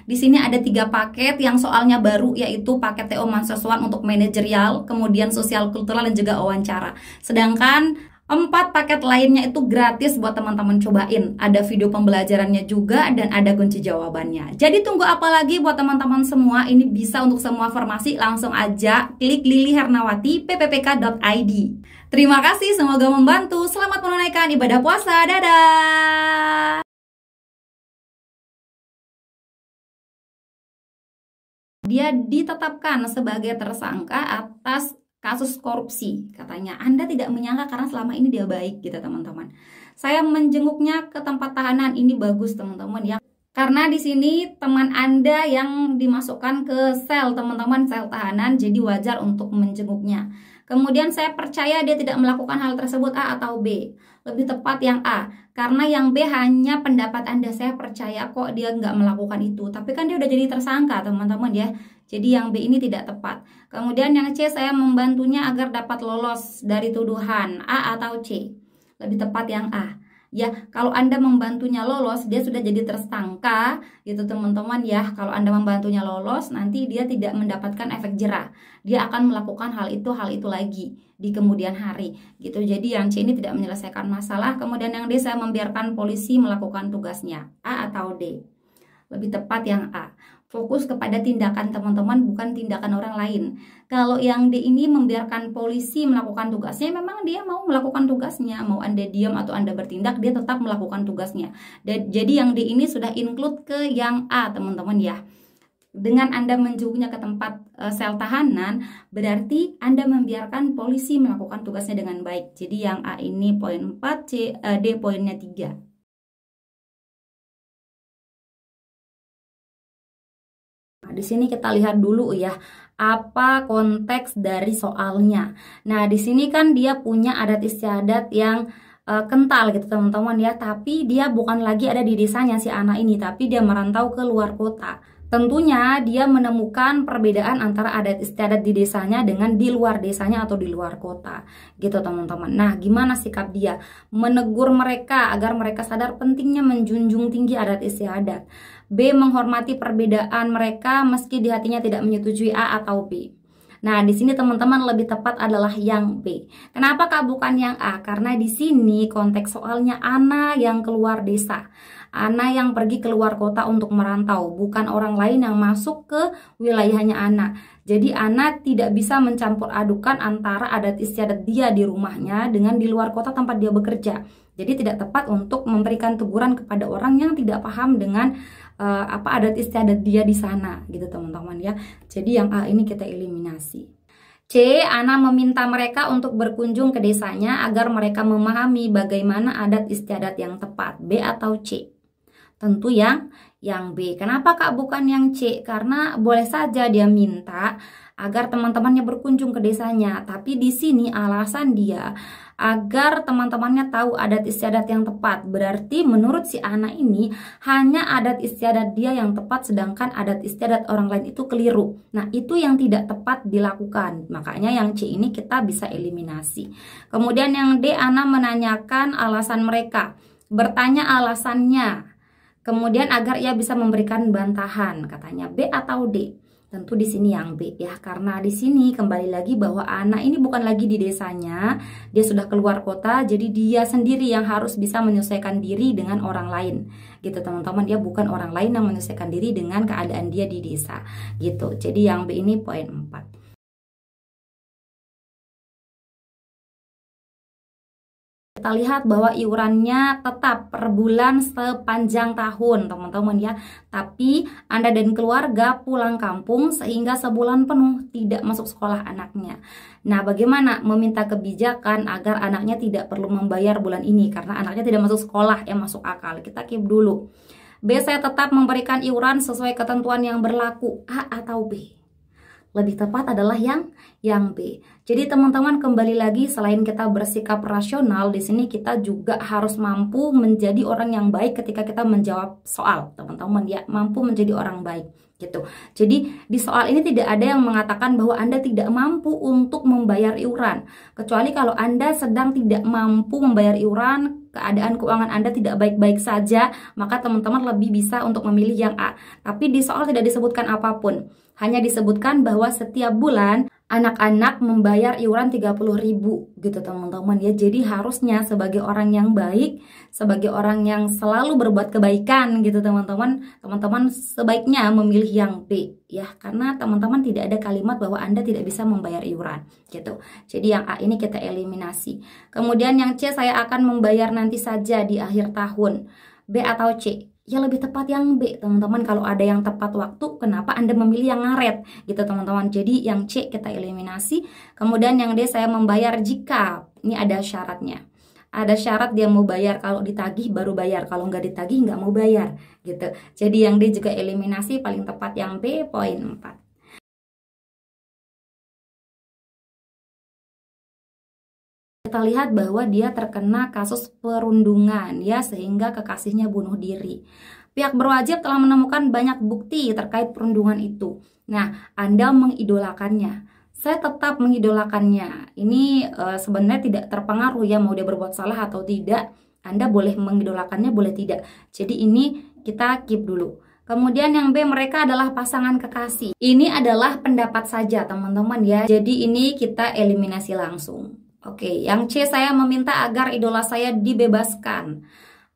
Di sini ada 3 paket yang soalnya baru, yaitu paket TO Mansoswan untuk manajerial, kemudian sosial kultural dan juga wawancara. Sedangkan 4 paket lainnya itu gratis buat teman-teman cobain. Ada video pembelajarannya juga dan ada kunci jawabannya. Jadi tunggu apa lagi buat teman-teman semua? Ini bisa untuk semua formasi, langsung aja klik lilihernawati.ppk.id. Terima kasih, semoga membantu. Selamat menunaikan ibadah puasa. Dadah! Dia ditetapkan sebagai tersangka atas kasus korupsi. Katanya Anda tidak menyangka karena selama ini dia baik gitu teman-teman. Saya menjenguknya ke tempat tahanan, ini bagus teman-teman ya. Karena di sini teman Anda yang dimasukkan ke sel teman-teman, sel tahanan, jadi wajar untuk menjenguknya. Kemudian saya percaya dia tidak melakukan hal tersebut, A atau B? Lebih tepat yang A, karena yang B hanya pendapat Anda. Saya percaya kok dia nggak melakukan itu, tapi kan dia udah jadi tersangka teman-teman ya. Jadi yang B ini tidak tepat. Kemudian yang C, saya membantunya agar dapat lolos dari tuduhan, A atau C? Lebih tepat yang A. Ya, kalau Anda membantunya lolos, dia sudah jadi tersangka gitu teman-teman ya. Kalau Anda membantunya lolos, nanti dia tidak mendapatkan efek jerah. Dia akan melakukan hal itu lagi di kemudian hari gitu. Jadi yang C ini tidak menyelesaikan masalah. Kemudian yang D, saya membiarkan polisi melakukan tugasnya. A atau D? Lebih tepat yang A. Fokus kepada tindakan teman-teman, bukan tindakan orang lain. Kalau yang D ini membiarkan polisi melakukan tugasnya, memang dia mau melakukan tugasnya. Mau Anda diam atau Anda bertindak, dia tetap melakukan tugasnya. Jadi yang D ini sudah include ke yang A, teman-teman ya. Dengan Anda menjauhnya ke tempat sel tahanan, berarti Anda membiarkan polisi melakukan tugasnya dengan baik. Jadi yang A ini poin 4, D poinnya 3. Di sini kita lihat dulu ya, apa konteks dari soalnya. Nah, di sini kan dia punya adat istiadat yang kental gitu teman-teman ya, tapi dia bukan lagi ada di desanya si anak ini, tapi dia merantau ke luar kota. Tentunya dia menemukan perbedaan antara adat istiadat di desanya dengan di luar desanya atau di luar kota gitu teman-teman. Nah, gimana sikap dia? Menegur mereka agar mereka sadar pentingnya menjunjung tinggi adat istiadat. B, menghormati perbedaan mereka meski di hatinya tidak menyetujui A atau B. Nah, di sini teman-teman lebih tepat adalah yang B. Kenapa Kak bukan yang A? Karena di sini konteks soalnya Ana yang keluar desa. Ana yang pergi keluar kota untuk merantau, bukan orang lain yang masuk ke wilayahnya Ana. Jadi Ana tidak bisa mencampur adukan antara adat istiadat dia di rumahnya dengan di luar kota tempat dia bekerja. Jadi tidak tepat untuk memberikan teguran kepada orang yang tidak paham dengan apa adat istiadat dia di sana gitu teman-teman ya. Jadi yang A ini kita eliminasi. C, Ana meminta mereka untuk berkunjung ke desanya agar mereka memahami bagaimana adat istiadat yang tepat. B atau C? Tentu yang B. Kenapa Kak bukan yang C? Karena boleh saja dia minta agar teman-temannya berkunjung ke desanya, tapi di sini alasan dia agar teman-temannya tahu adat istiadat yang tepat. Berarti menurut si Ana ini hanya adat istiadat dia yang tepat, sedangkan adat istiadat orang lain itu keliru. Nah, itu yang tidak tepat dilakukan. Makanya yang C ini kita bisa eliminasi. Kemudian yang D, Ana menanyakan alasan mereka. Bertanya alasannya. Kemudian agar ia bisa memberikan bantahan, katanya B atau D. Tentu di sini yang B ya, karena di sini kembali lagi bahwa anak ini bukan lagi di desanya, dia sudah keluar kota, jadi dia sendiri yang harus bisa menyesuaikan diri dengan orang lain. Gitu teman-teman, dia bukan orang lain yang menyesuaikan diri dengan keadaan dia di desa. Gitu. Jadi yang B ini poin 4. Kita lihat bahwa iurannya tetap per bulan sepanjang tahun teman-teman ya. Tapi Anda dan keluarga pulang kampung sehingga sebulan penuh tidak masuk sekolah anaknya. Nah, bagaimana meminta kebijakan agar anaknya tidak perlu membayar bulan ini karena anaknya tidak masuk sekolah yang masuk akal. Kita keep dulu. B, saya tetap memberikan iuran sesuai ketentuan yang berlaku. A atau B? Lebih tepat adalah yang B. Jadi teman-teman kembali lagi, selain kita bersikap rasional, di sini kita juga harus mampu menjadi orang yang baik ketika kita menjawab soal, teman-teman ya, mampu menjadi orang baik gitu. Jadi di soal ini tidak ada yang mengatakan bahwa Anda tidak mampu untuk membayar iuran. Kecuali kalau Anda sedang tidak mampu membayar iuran, keadaan keuangan Anda tidak baik-baik saja, maka teman-teman lebih bisa untuk memilih yang A. Tapi di soal tidak disebutkan apapun. Hanya disebutkan bahwa setiap bulan anak-anak membayar iuran 30.000 gitu teman-teman ya. Jadi harusnya sebagai orang yang baik, sebagai orang yang selalu berbuat kebaikan gitu teman-teman, teman-teman sebaiknya memilih yang B ya, karena teman-teman tidak ada kalimat bahwa Anda tidak bisa membayar iuran gitu. Jadi yang A ini kita eliminasi. Kemudian yang C, saya akan membayar nanti saja di akhir tahun. B atau C? Ya lebih tepat yang B teman-teman. Kalau ada yang tepat waktu, kenapa Anda memilih yang ngaret gitu teman-teman. Jadi yang C kita eliminasi. Kemudian yang D, saya membayar jika ini ada syaratnya. Ada syarat dia mau bayar, kalau ditagih baru bayar, kalau nggak ditagih nggak mau bayar gitu. Jadi yang D juga eliminasi, paling tepat yang B poin 4. Kita lihat bahwa dia terkena kasus perundungan ya, sehingga kekasihnya bunuh diri. Pihak berwajib telah menemukan banyak bukti terkait perundungan itu. Nah, Anda mengidolakannya. Saya tetap mengidolakannya. Ini sebenarnya tidak terpengaruh ya mau dia berbuat salah atau tidak. Anda boleh mengidolakannya, boleh tidak. Jadi ini kita keep dulu. Kemudian yang B, mereka adalah pasangan kekasih. Ini adalah pendapat saja teman-teman ya. Jadi ini kita eliminasi langsung. Oke, yang C, saya meminta agar idola saya dibebaskan.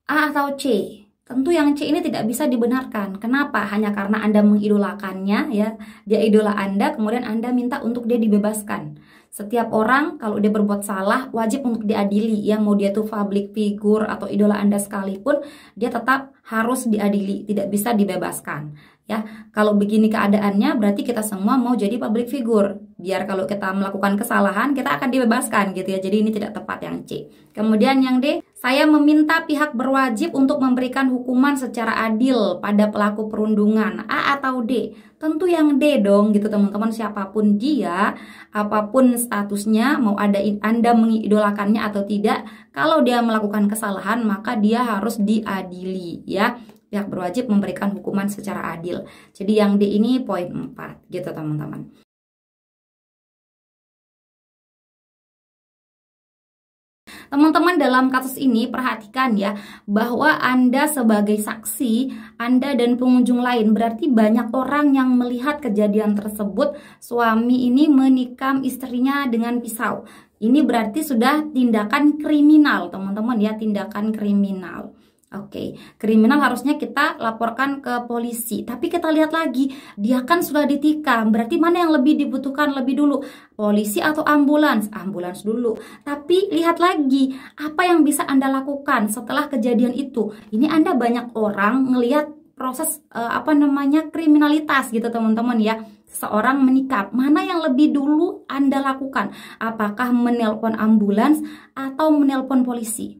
A atau C? Tentu yang C ini tidak bisa dibenarkan. Kenapa? Hanya karena Anda mengidolakannya ya. Dia idola Anda, kemudian Anda minta untuk dia dibebaskan. Setiap orang kalau dia berbuat salah wajib untuk diadili ya, mau dia tuh public figure atau idola Anda sekalipun, dia tetap harus diadili, tidak bisa dibebaskan ya. Kalau begini keadaannya berarti kita semua mau jadi public figure, biar kalau kita melakukan kesalahan kita akan dibebaskan gitu ya. Jadi ini tidak tepat yang C. Kemudian yang D, saya meminta pihak berwajib untuk memberikan hukuman secara adil pada pelaku perundungan. A atau D? Tentu yang D dong gitu teman-teman, siapapun dia, apapun statusnya, mau ada Anda mengidolakannya atau tidak, kalau dia melakukan kesalahan maka dia harus diadili ya. Pihak berwajib memberikan hukuman secara adil. Jadi yang D ini poin 4 gitu teman-teman. Teman-teman, dalam kasus ini perhatikan ya, bahwa Anda sebagai saksi, Anda dan pengunjung lain, berarti banyak orang yang melihat kejadian tersebut. Suami ini menikam istrinya dengan pisau. Ini berarti sudah tindakan kriminal teman-teman ya, tindakan kriminal. Oke, kriminal harusnya kita laporkan ke polisi. Tapi kita lihat lagi, dia kan sudah ditikam. Berarti mana yang lebih dibutuhkan lebih dulu? Polisi atau ambulans? Ambulans dulu. Tapi lihat lagi, apa yang bisa Anda lakukan setelah kejadian itu? Ini Anda banyak orang ngelihat proses kriminalitas gitu teman-teman ya. Seorang menikam, mana yang lebih dulu Anda lakukan? Apakah menelpon ambulans atau menelpon polisi?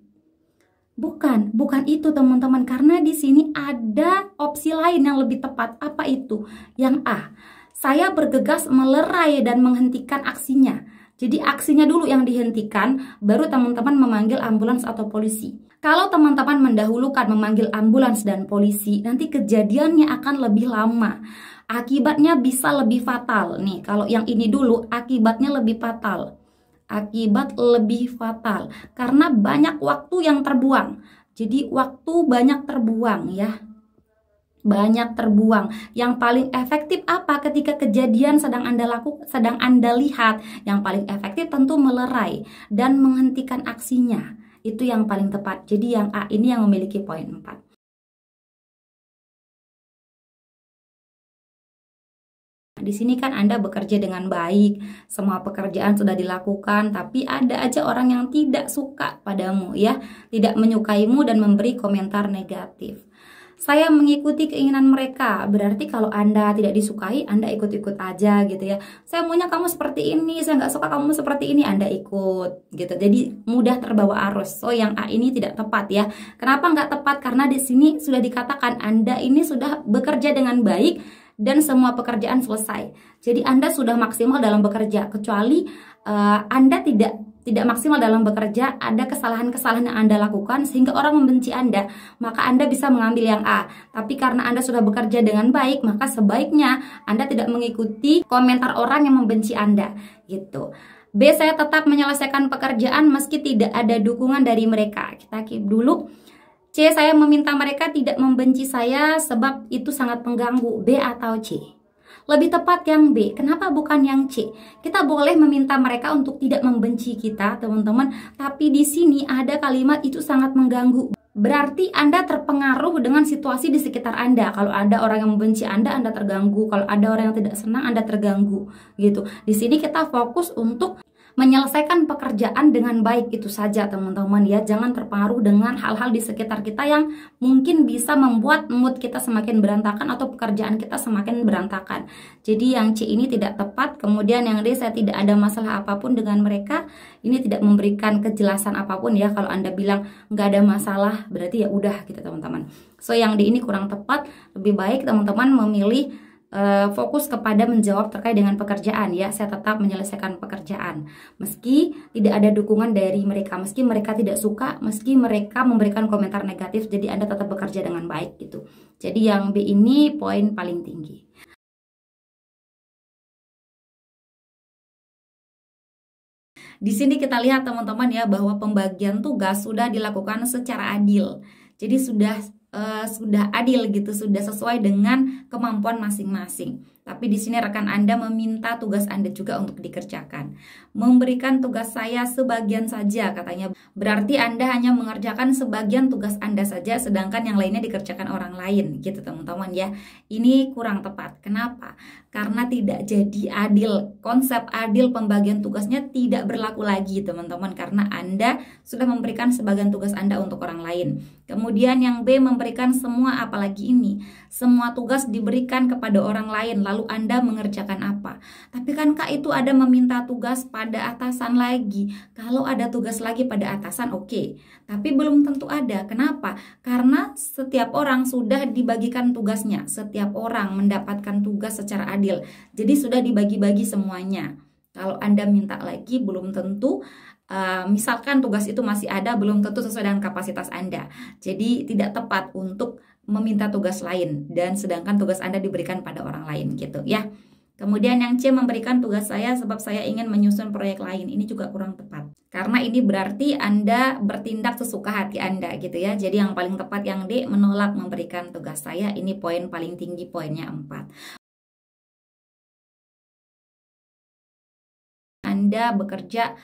Bukan itu teman-teman, karena di sini ada opsi lain yang lebih tepat. Apa itu? Yang A, saya bergegas melerai dan menghentikan aksinya. Jadi aksinya dulu yang dihentikan, baru teman-teman memanggil ambulans atau polisi. Kalau teman-teman mendahulukan memanggil ambulans dan polisi, nanti kejadiannya akan lebih lama. Akibatnya bisa lebih fatal. Nih, kalau yang ini dulu akibatnya lebih fatal. Akibat lebih fatal karena banyak waktu yang terbuang. Jadi waktu banyak terbuang ya. Banyak terbuang. Yang paling efektif apa ketika kejadian sedang Anda lihat? Yang paling efektif tentu melerai dan menghentikan aksinya. Itu yang paling tepat. Jadi yang A ini yang memiliki poin 4. Di sini kan Anda bekerja dengan baik, semua pekerjaan sudah dilakukan, tapi ada aja orang yang tidak suka padamu ya, tidak menyukaimu dan memberi komentar negatif. Saya mengikuti keinginan mereka, berarti kalau Anda tidak disukai, Anda ikut-ikut aja gitu ya. Saya maunya kamu seperti ini, saya nggak suka kamu seperti ini, Anda ikut gitu. Jadi mudah terbawa arus. So yang A ini tidak tepat ya. Kenapa nggak tepat? Karena di sini sudah dikatakan Anda ini sudah bekerja dengan baik dan semua pekerjaan selesai. Jadi Anda sudah maksimal dalam bekerja, kecuali Anda tidak maksimal dalam bekerja, ada kesalahan-kesalahan yang Anda lakukan sehingga orang membenci Anda, maka Anda bisa mengambil yang A. Tapi karena Anda sudah bekerja dengan baik, maka sebaiknya Anda tidak mengikuti komentar orang yang membenci Anda gitu. B, saya tetap menyelesaikan pekerjaan meski tidak ada dukungan dari mereka. Kita keep dulu. C, saya meminta mereka tidak membenci saya sebab itu sangat mengganggu. B atau C? Lebih tepat yang B. Kenapa bukan yang C? Kita boleh meminta mereka untuk tidak membenci kita, teman-teman. Tapi di sini ada kalimat itu sangat mengganggu. Berarti Anda terpengaruh dengan situasi di sekitar Anda. Kalau ada orang yang membenci Anda terganggu. Kalau ada orang yang tidak senang, Anda terganggu. Gitu. Di sini kita fokus untuk menyelesaikan pekerjaan dengan baik, itu saja teman-teman ya. Jangan terpengaruh dengan hal-hal di sekitar kita yang mungkin bisa membuat mood kita semakin berantakan atau pekerjaan kita semakin berantakan. Jadi yang C ini tidak tepat. Kemudian yang D, saya tidak ada masalah apapun dengan mereka. Ini tidak memberikan kejelasan apapun ya. Kalau Anda bilang nggak ada masalah, berarti ya udah gitu teman-teman. So yang D ini kurang tepat. Lebih baik teman-teman memilih fokus kepada menjawab terkait dengan pekerjaan ya. Saya tetap menyelesaikan pekerjaan meski tidak ada dukungan dari mereka, meski mereka tidak suka, meski mereka memberikan komentar negatif. Jadi Anda tetap bekerja dengan baik gitu. Jadi yang B ini poin paling tinggi. Di sini kita lihat teman-teman ya bahwa pembagian tugas sudah dilakukan secara adil. Jadi sudah adil gitu, sudah sesuai dengan kemampuan masing-masing. Tapi di sini rekan Anda meminta tugas Anda juga untuk dikerjakan. Memberikan tugas saya sebagian saja katanya. Berarti Anda hanya mengerjakan sebagian tugas Anda saja, sedangkan yang lainnya dikerjakan orang lain gitu teman-teman ya. Ini kurang tepat. Kenapa? Karena tidak jadi adil. Konsep adil pembagian tugasnya tidak berlaku lagi teman-teman, karena Anda sudah memberikan sebagian tugas Anda untuk orang lain. Kemudian yang B, memberikan semua, apalagi ini semua tugas diberikan kepada orang lain, lalu Anda mengerjakan apa? Tapi kan Kak, itu ada meminta tugas pada atasan lagi. Kalau ada tugas lagi pada atasan oke, tapi belum tentu ada. Kenapa? Karena setiap orang sudah dibagikan tugasnya, setiap orang mendapatkan tugas secara adil. Jadi sudah dibagi-bagi semuanya. Kalau Anda minta lagi belum tentu, misalkan tugas itu masih ada, belum tentu sesuai dengan kapasitas Anda. Jadi tidak tepat untuk meminta tugas lain, dan sedangkan tugas Anda diberikan pada orang lain gitu ya. Kemudian yang C, memberikan tugas saya sebab saya ingin menyusun proyek lain. Ini juga kurang tepat. Karena ini berarti Anda bertindak sesuka hati Anda gitu ya. Jadi yang paling tepat yang D, menolak memberikan tugas saya. Ini poin paling tinggi, poinnya 4. Anda bekerja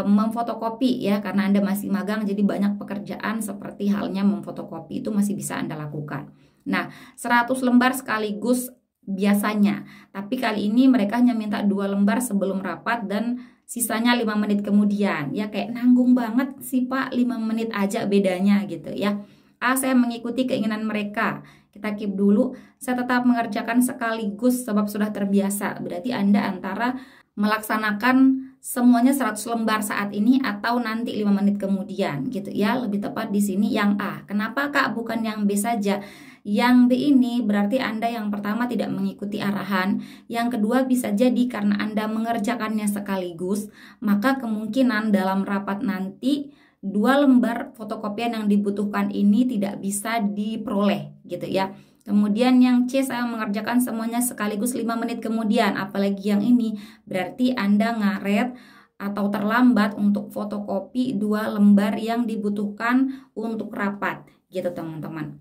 memfotokopi ya, karena Anda masih magang, jadi banyak pekerjaan seperti halnya memfotokopi itu masih bisa Anda lakukan. Nah, 100 lembar sekaligus biasanya, tapi kali ini mereka hanya minta 2 lembar sebelum rapat dan sisanya 5 menit kemudian. Ya kayak nanggung banget sih Pak, 5 menit aja bedanya gitu ya. A, saya mengikuti keinginan mereka. Kita keep dulu, saya tetap mengerjakan sekaligus sebab sudah terbiasa. Berarti Anda antara melaksanakan semuanya 100 lembar saat ini atau nanti 5 menit kemudian gitu ya. Lebih tepat di sini yang A. Kenapa Kak bukan yang B saja? Yang B ini berarti Anda yang pertama tidak mengikuti arahan, yang kedua bisa jadi karena Anda mengerjakannya sekaligus, maka kemungkinan dalam rapat nanti 2 lembar fotokopian yang dibutuhkan ini tidak bisa diperoleh gitu ya. Kemudian yang C, saya mengerjakan semuanya sekaligus 5 menit kemudian. Apalagi yang ini, berarti Anda ngaret atau terlambat untuk fotokopi 2 lembar yang dibutuhkan untuk rapat gitu teman-teman.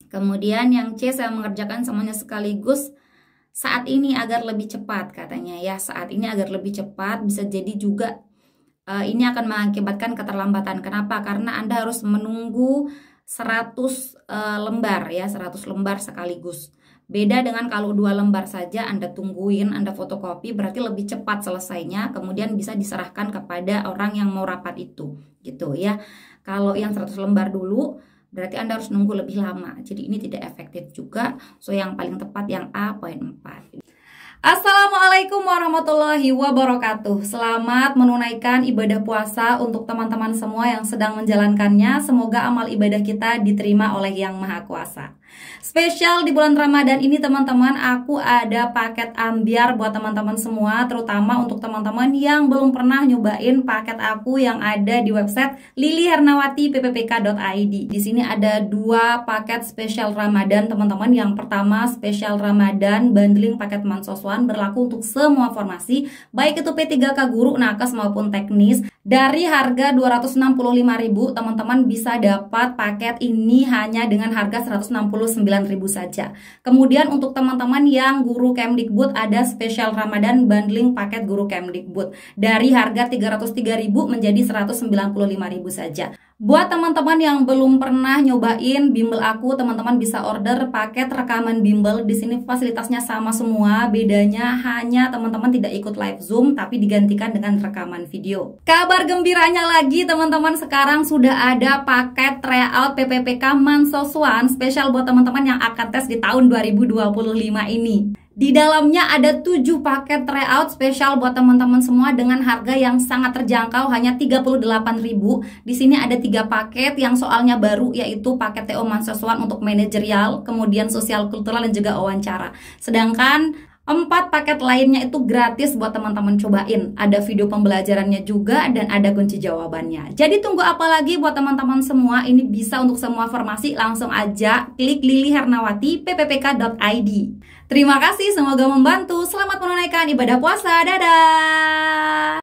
Kemudian yang C, saya mengerjakan semuanya sekaligus saat ini agar lebih cepat katanya ya. Saat ini agar lebih cepat, bisa jadi juga ini akan mengakibatkan keterlambatan. Kenapa? Karena Anda harus menunggu 100 lembar ya, 100 lembar sekaligus. Beda dengan kalau 2 lembar saja Anda tungguin, Anda fotokopi, berarti lebih cepat selesainya, kemudian bisa diserahkan kepada orang yang mau rapat itu gitu ya. Kalau yang 100 lembar dulu berarti Anda harus nunggu lebih lama. Jadi ini tidak efektif juga. So yang paling tepat yang A, poin 4. Assalamualaikum warahmatullahi wabarakatuh. Selamat menunaikan ibadah puasa untuk teman-teman semua yang sedang menjalankannya. Semoga amal ibadah kita diterima oleh Yang Maha Kuasa. Spesial di bulan Ramadan ini teman-teman, aku ada paket ambiar buat teman-teman semua, terutama untuk teman-teman yang belum pernah nyobain paket aku yang ada di website lilihernawati.pppk.id. Di sini ada 2 paket spesial Ramadan teman-teman. Yang pertama spesial Ramadan bundling paket Mansoswan, berlaku untuk semua formasi, baik itu P3K guru, nakes maupun teknis. Dari harga 265.000 teman-teman bisa dapat paket ini hanya dengan harga 169.000 saja. Kemudian untuk teman-teman yang guru Kemdikbud ada spesial Ramadan bundling paket guru Kemdikbud dari harga 303.000 menjadi 195.000 saja. Buat teman-teman yang belum pernah nyobain bimbel aku, teman-teman bisa order paket rekaman bimbel. Di sini fasilitasnya sama semua, bedanya hanya teman-teman tidak ikut live Zoom tapi digantikan dengan rekaman video. Kabar gembiranya lagi teman-teman, sekarang sudah ada paket tryout PPPK Mansoswan spesial buat teman-teman yang akan tes di tahun 2025 ini. Di dalamnya ada 7 paket tryout spesial buat teman-teman semua dengan harga yang sangat terjangkau, hanya 38.000. Di sini ada 3 paket yang soalnya baru, yaitu paket TO Mansoswan untuk manajerial, kemudian sosial kultural dan juga wawancara. Sedangkan 4 paket lainnya itu gratis buat teman-teman cobain. Ada video pembelajarannya juga dan ada kunci jawabannya. Jadi tunggu apa lagi buat teman-teman semua? Ini bisa untuk semua formasi, langsung aja klik lilihernawati.pppk.id. Terima kasih, semoga membantu. Selamat menunaikan ibadah puasa. Dadah!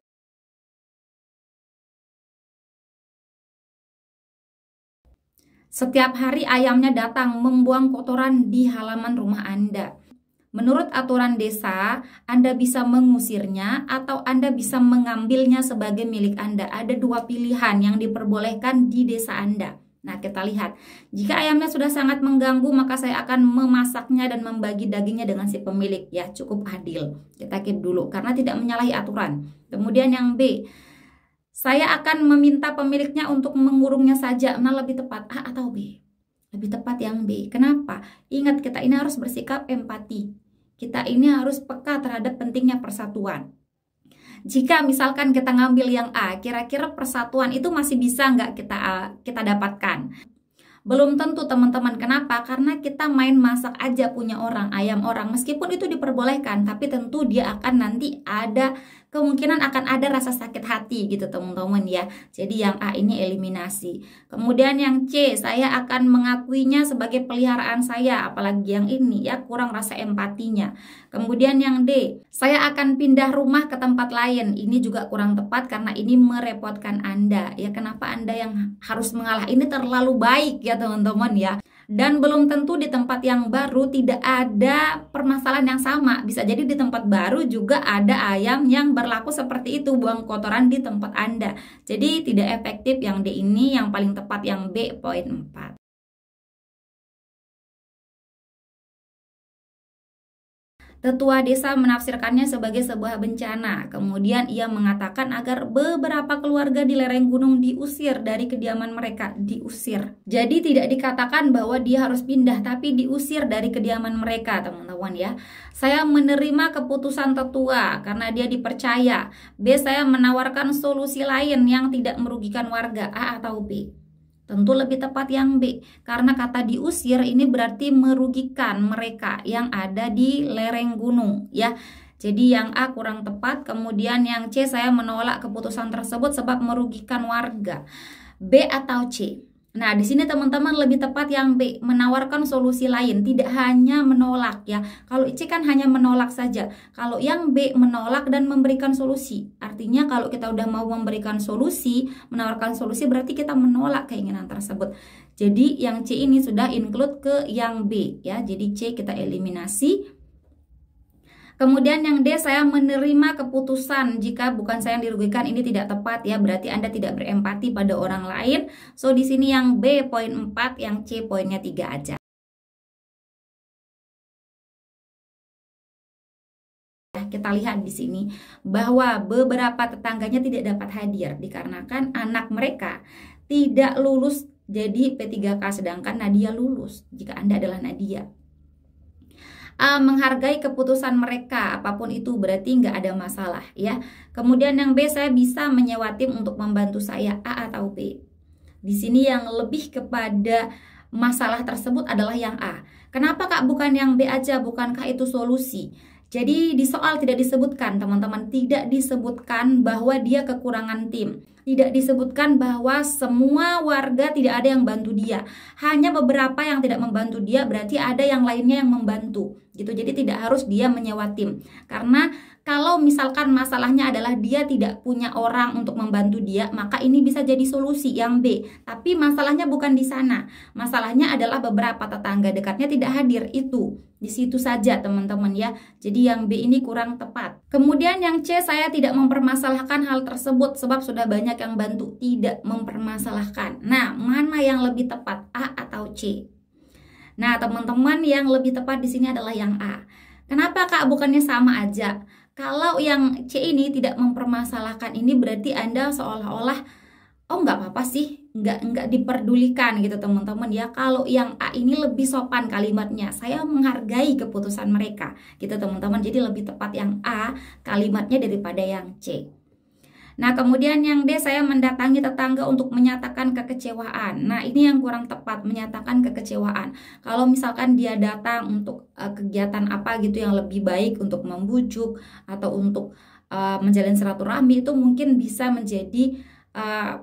Setiap hari ayamnya datang membuang kotoran di halaman rumah Anda. Menurut aturan desa, Anda bisa mengusirnya atau Anda bisa mengambilnya sebagai milik Anda. Ada dua pilihan yang diperbolehkan di desa Anda. Nah, kita lihat. Jika ayamnya sudah sangat mengganggu, maka saya akan memasaknya dan membagi dagingnya dengan si pemilik. Ya, cukup adil. Kita keep dulu karena tidak menyalahi aturan. Kemudian yang B, saya akan meminta pemiliknya untuk mengurungnya saja. Nah, lebih tepat A atau B? Lebih tepat yang B. Kenapa? Ingat, kita ini harus bersikap empati. Kita ini harus peka terhadap pentingnya persatuan. Jika misalkan kita ngambil yang A, kira-kira persatuan itu masih bisa nggak kita dapatkan? Belum tentu teman-teman. Kenapa? Karena kita main masak aja punya orang, ayam orang. Meskipun itu diperbolehkan, tapi tentu dia akan nanti ada kemungkinan akan ada rasa sakit hati gitu teman-teman ya. Jadi yang A ini eliminasi. Kemudian yang C, saya akan mengakuinya sebagai peliharaan saya. Apalagi yang ini ya, kurang rasa empatinya. Kemudian yang D, saya akan pindah rumah ke tempat lain. Ini juga kurang tepat karena ini merepotkan Anda. Ya, kenapa Anda yang harus mengalah? Ini terlalu baik ya teman-teman ya. Dan belum tentu di tempat yang baru tidak ada permasalahan yang sama. Bisa jadi di tempat baru juga ada ayam yang berlaku seperti itu, buang kotoran di tempat Anda. Jadi tidak efektif yang D ini, yang paling tepat yang B, poin 4. Tetua desa menafsirkannya sebagai sebuah bencana. Kemudian ia mengatakan agar beberapa keluarga di lereng gunung diusir dari kediaman mereka. Diusir. Jadi tidak dikatakan bahwa dia harus pindah, tapi diusir dari kediaman mereka, teman-teman ya. Saya menerima keputusan tetua karena dia dipercaya. B, saya menawarkan solusi lain yang tidak merugikan warga. A atau B? Tentu lebih tepat yang B, karena kata diusir ini berarti merugikan mereka yang ada di lereng gunung ya. Jadi yang A kurang tepat. Kemudian yang C, saya menolak keputusan tersebut sebab merugikan warga. B atau C? Nah, di sini teman-teman lebih tepat yang B, menawarkan solusi lain, tidak hanya menolak ya. Kalau C kan hanya menolak saja. Kalau yang B menolak dan memberikan solusi. Artinya kalau kita udah mau memberikan solusi, menawarkan solusi berarti kita menolak keinginan tersebut. Jadi yang C ini sudah include ke yang B ya. Jadi C kita eliminasi. Kemudian yang D, saya menerima keputusan. Jika bukan saya yang dirugikan, ini tidak tepat ya. Berarti Anda tidak berempati pada orang lain. So di sini yang B poin 4, yang C poinnya 3 aja. Kita lihat di sini bahwa beberapa tetangganya tidak dapat hadir dikarenakan anak mereka tidak lulus jadi P3K, sedangkan Nadia lulus. Jika Anda adalah Nadia, A, menghargai keputusan mereka, apapun itu berarti nggak ada masalah ya. Kemudian yang B, saya bisa menyewa tim untuk membantu saya. A atau B? Di sini yang lebih kepada masalah tersebut adalah yang A. Kenapa Kak bukan yang B aja? Bukankah itu solusi? Jadi di soal tidak disebutkan teman-teman, tidak disebutkan bahwa dia kekurangan tim. Tidak disebutkan bahwa semua warga tidak ada yang bantu dia. Hanya beberapa yang tidak membantu dia, berarti ada yang lainnya yang membantu gitu. Jadi tidak harus dia menyewa tim. Karena kalau misalkan masalahnya adalah dia tidak punya orang untuk membantu dia, maka ini bisa jadi solusi yang B. Tapi masalahnya bukan di sana. Masalahnya adalah beberapa tetangga dekatnya tidak hadir. Itu di situ saja teman-teman ya. Jadi yang B ini kurang tepat. Kemudian yang C, saya tidak mempermasalahkan hal tersebut sebab sudah banyak yang bantu. Tidak mempermasalahkan. Nah, mana yang lebih tepat, A atau C? Nah, teman-teman, yang lebih tepat di sini adalah yang A. Kenapa Kak bukannya sama aja? Kalau yang C ini tidak mempermasalahkan, ini berarti Anda seolah-olah oh nggak apa-apa sih, nggak diperdulikan gitu teman-teman ya. Kalau yang A ini lebih sopan kalimatnya, saya menghargai keputusan mereka gitu teman-teman. Jadi lebih tepat yang A kalimatnya daripada yang C. Nah, kemudian yang D, saya mendatangi tetangga untuk menyatakan kekecewaan. Nah, ini yang kurang tepat, menyatakan kekecewaan. Kalau misalkan dia datang untuk kegiatan apa gitu yang lebih baik untuk membujuk atau untuk menjalin silaturahmi, itu mungkin bisa menjadi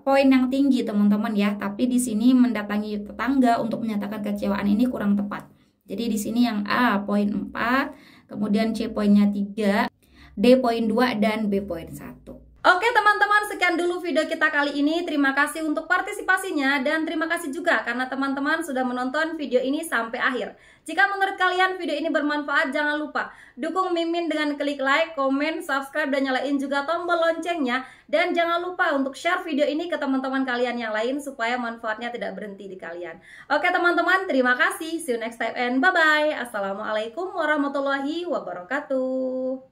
poin yang tinggi teman-teman ya. Tapi di sini mendatangi tetangga untuk menyatakan kekecewaan ini kurang tepat. Jadi di sini yang A poin 4, kemudian C poinnya 3, D poin 2 dan B poin 1. Oke teman-teman, sekian dulu video kita kali ini. Terima kasih untuk partisipasinya dan terima kasih juga karena teman-teman sudah menonton video ini sampai akhir. Jika menurut kalian video ini bermanfaat, jangan lupa dukung Mimin dengan klik like, komen, subscribe, dan nyalain juga tombol loncengnya. Dan jangan lupa untuk share video ini ke teman-teman kalian yang lain supaya manfaatnya tidak berhenti di kalian. Oke teman-teman, terima kasih. See you next time and bye-bye. Assalamualaikum warahmatullahi wabarakatuh.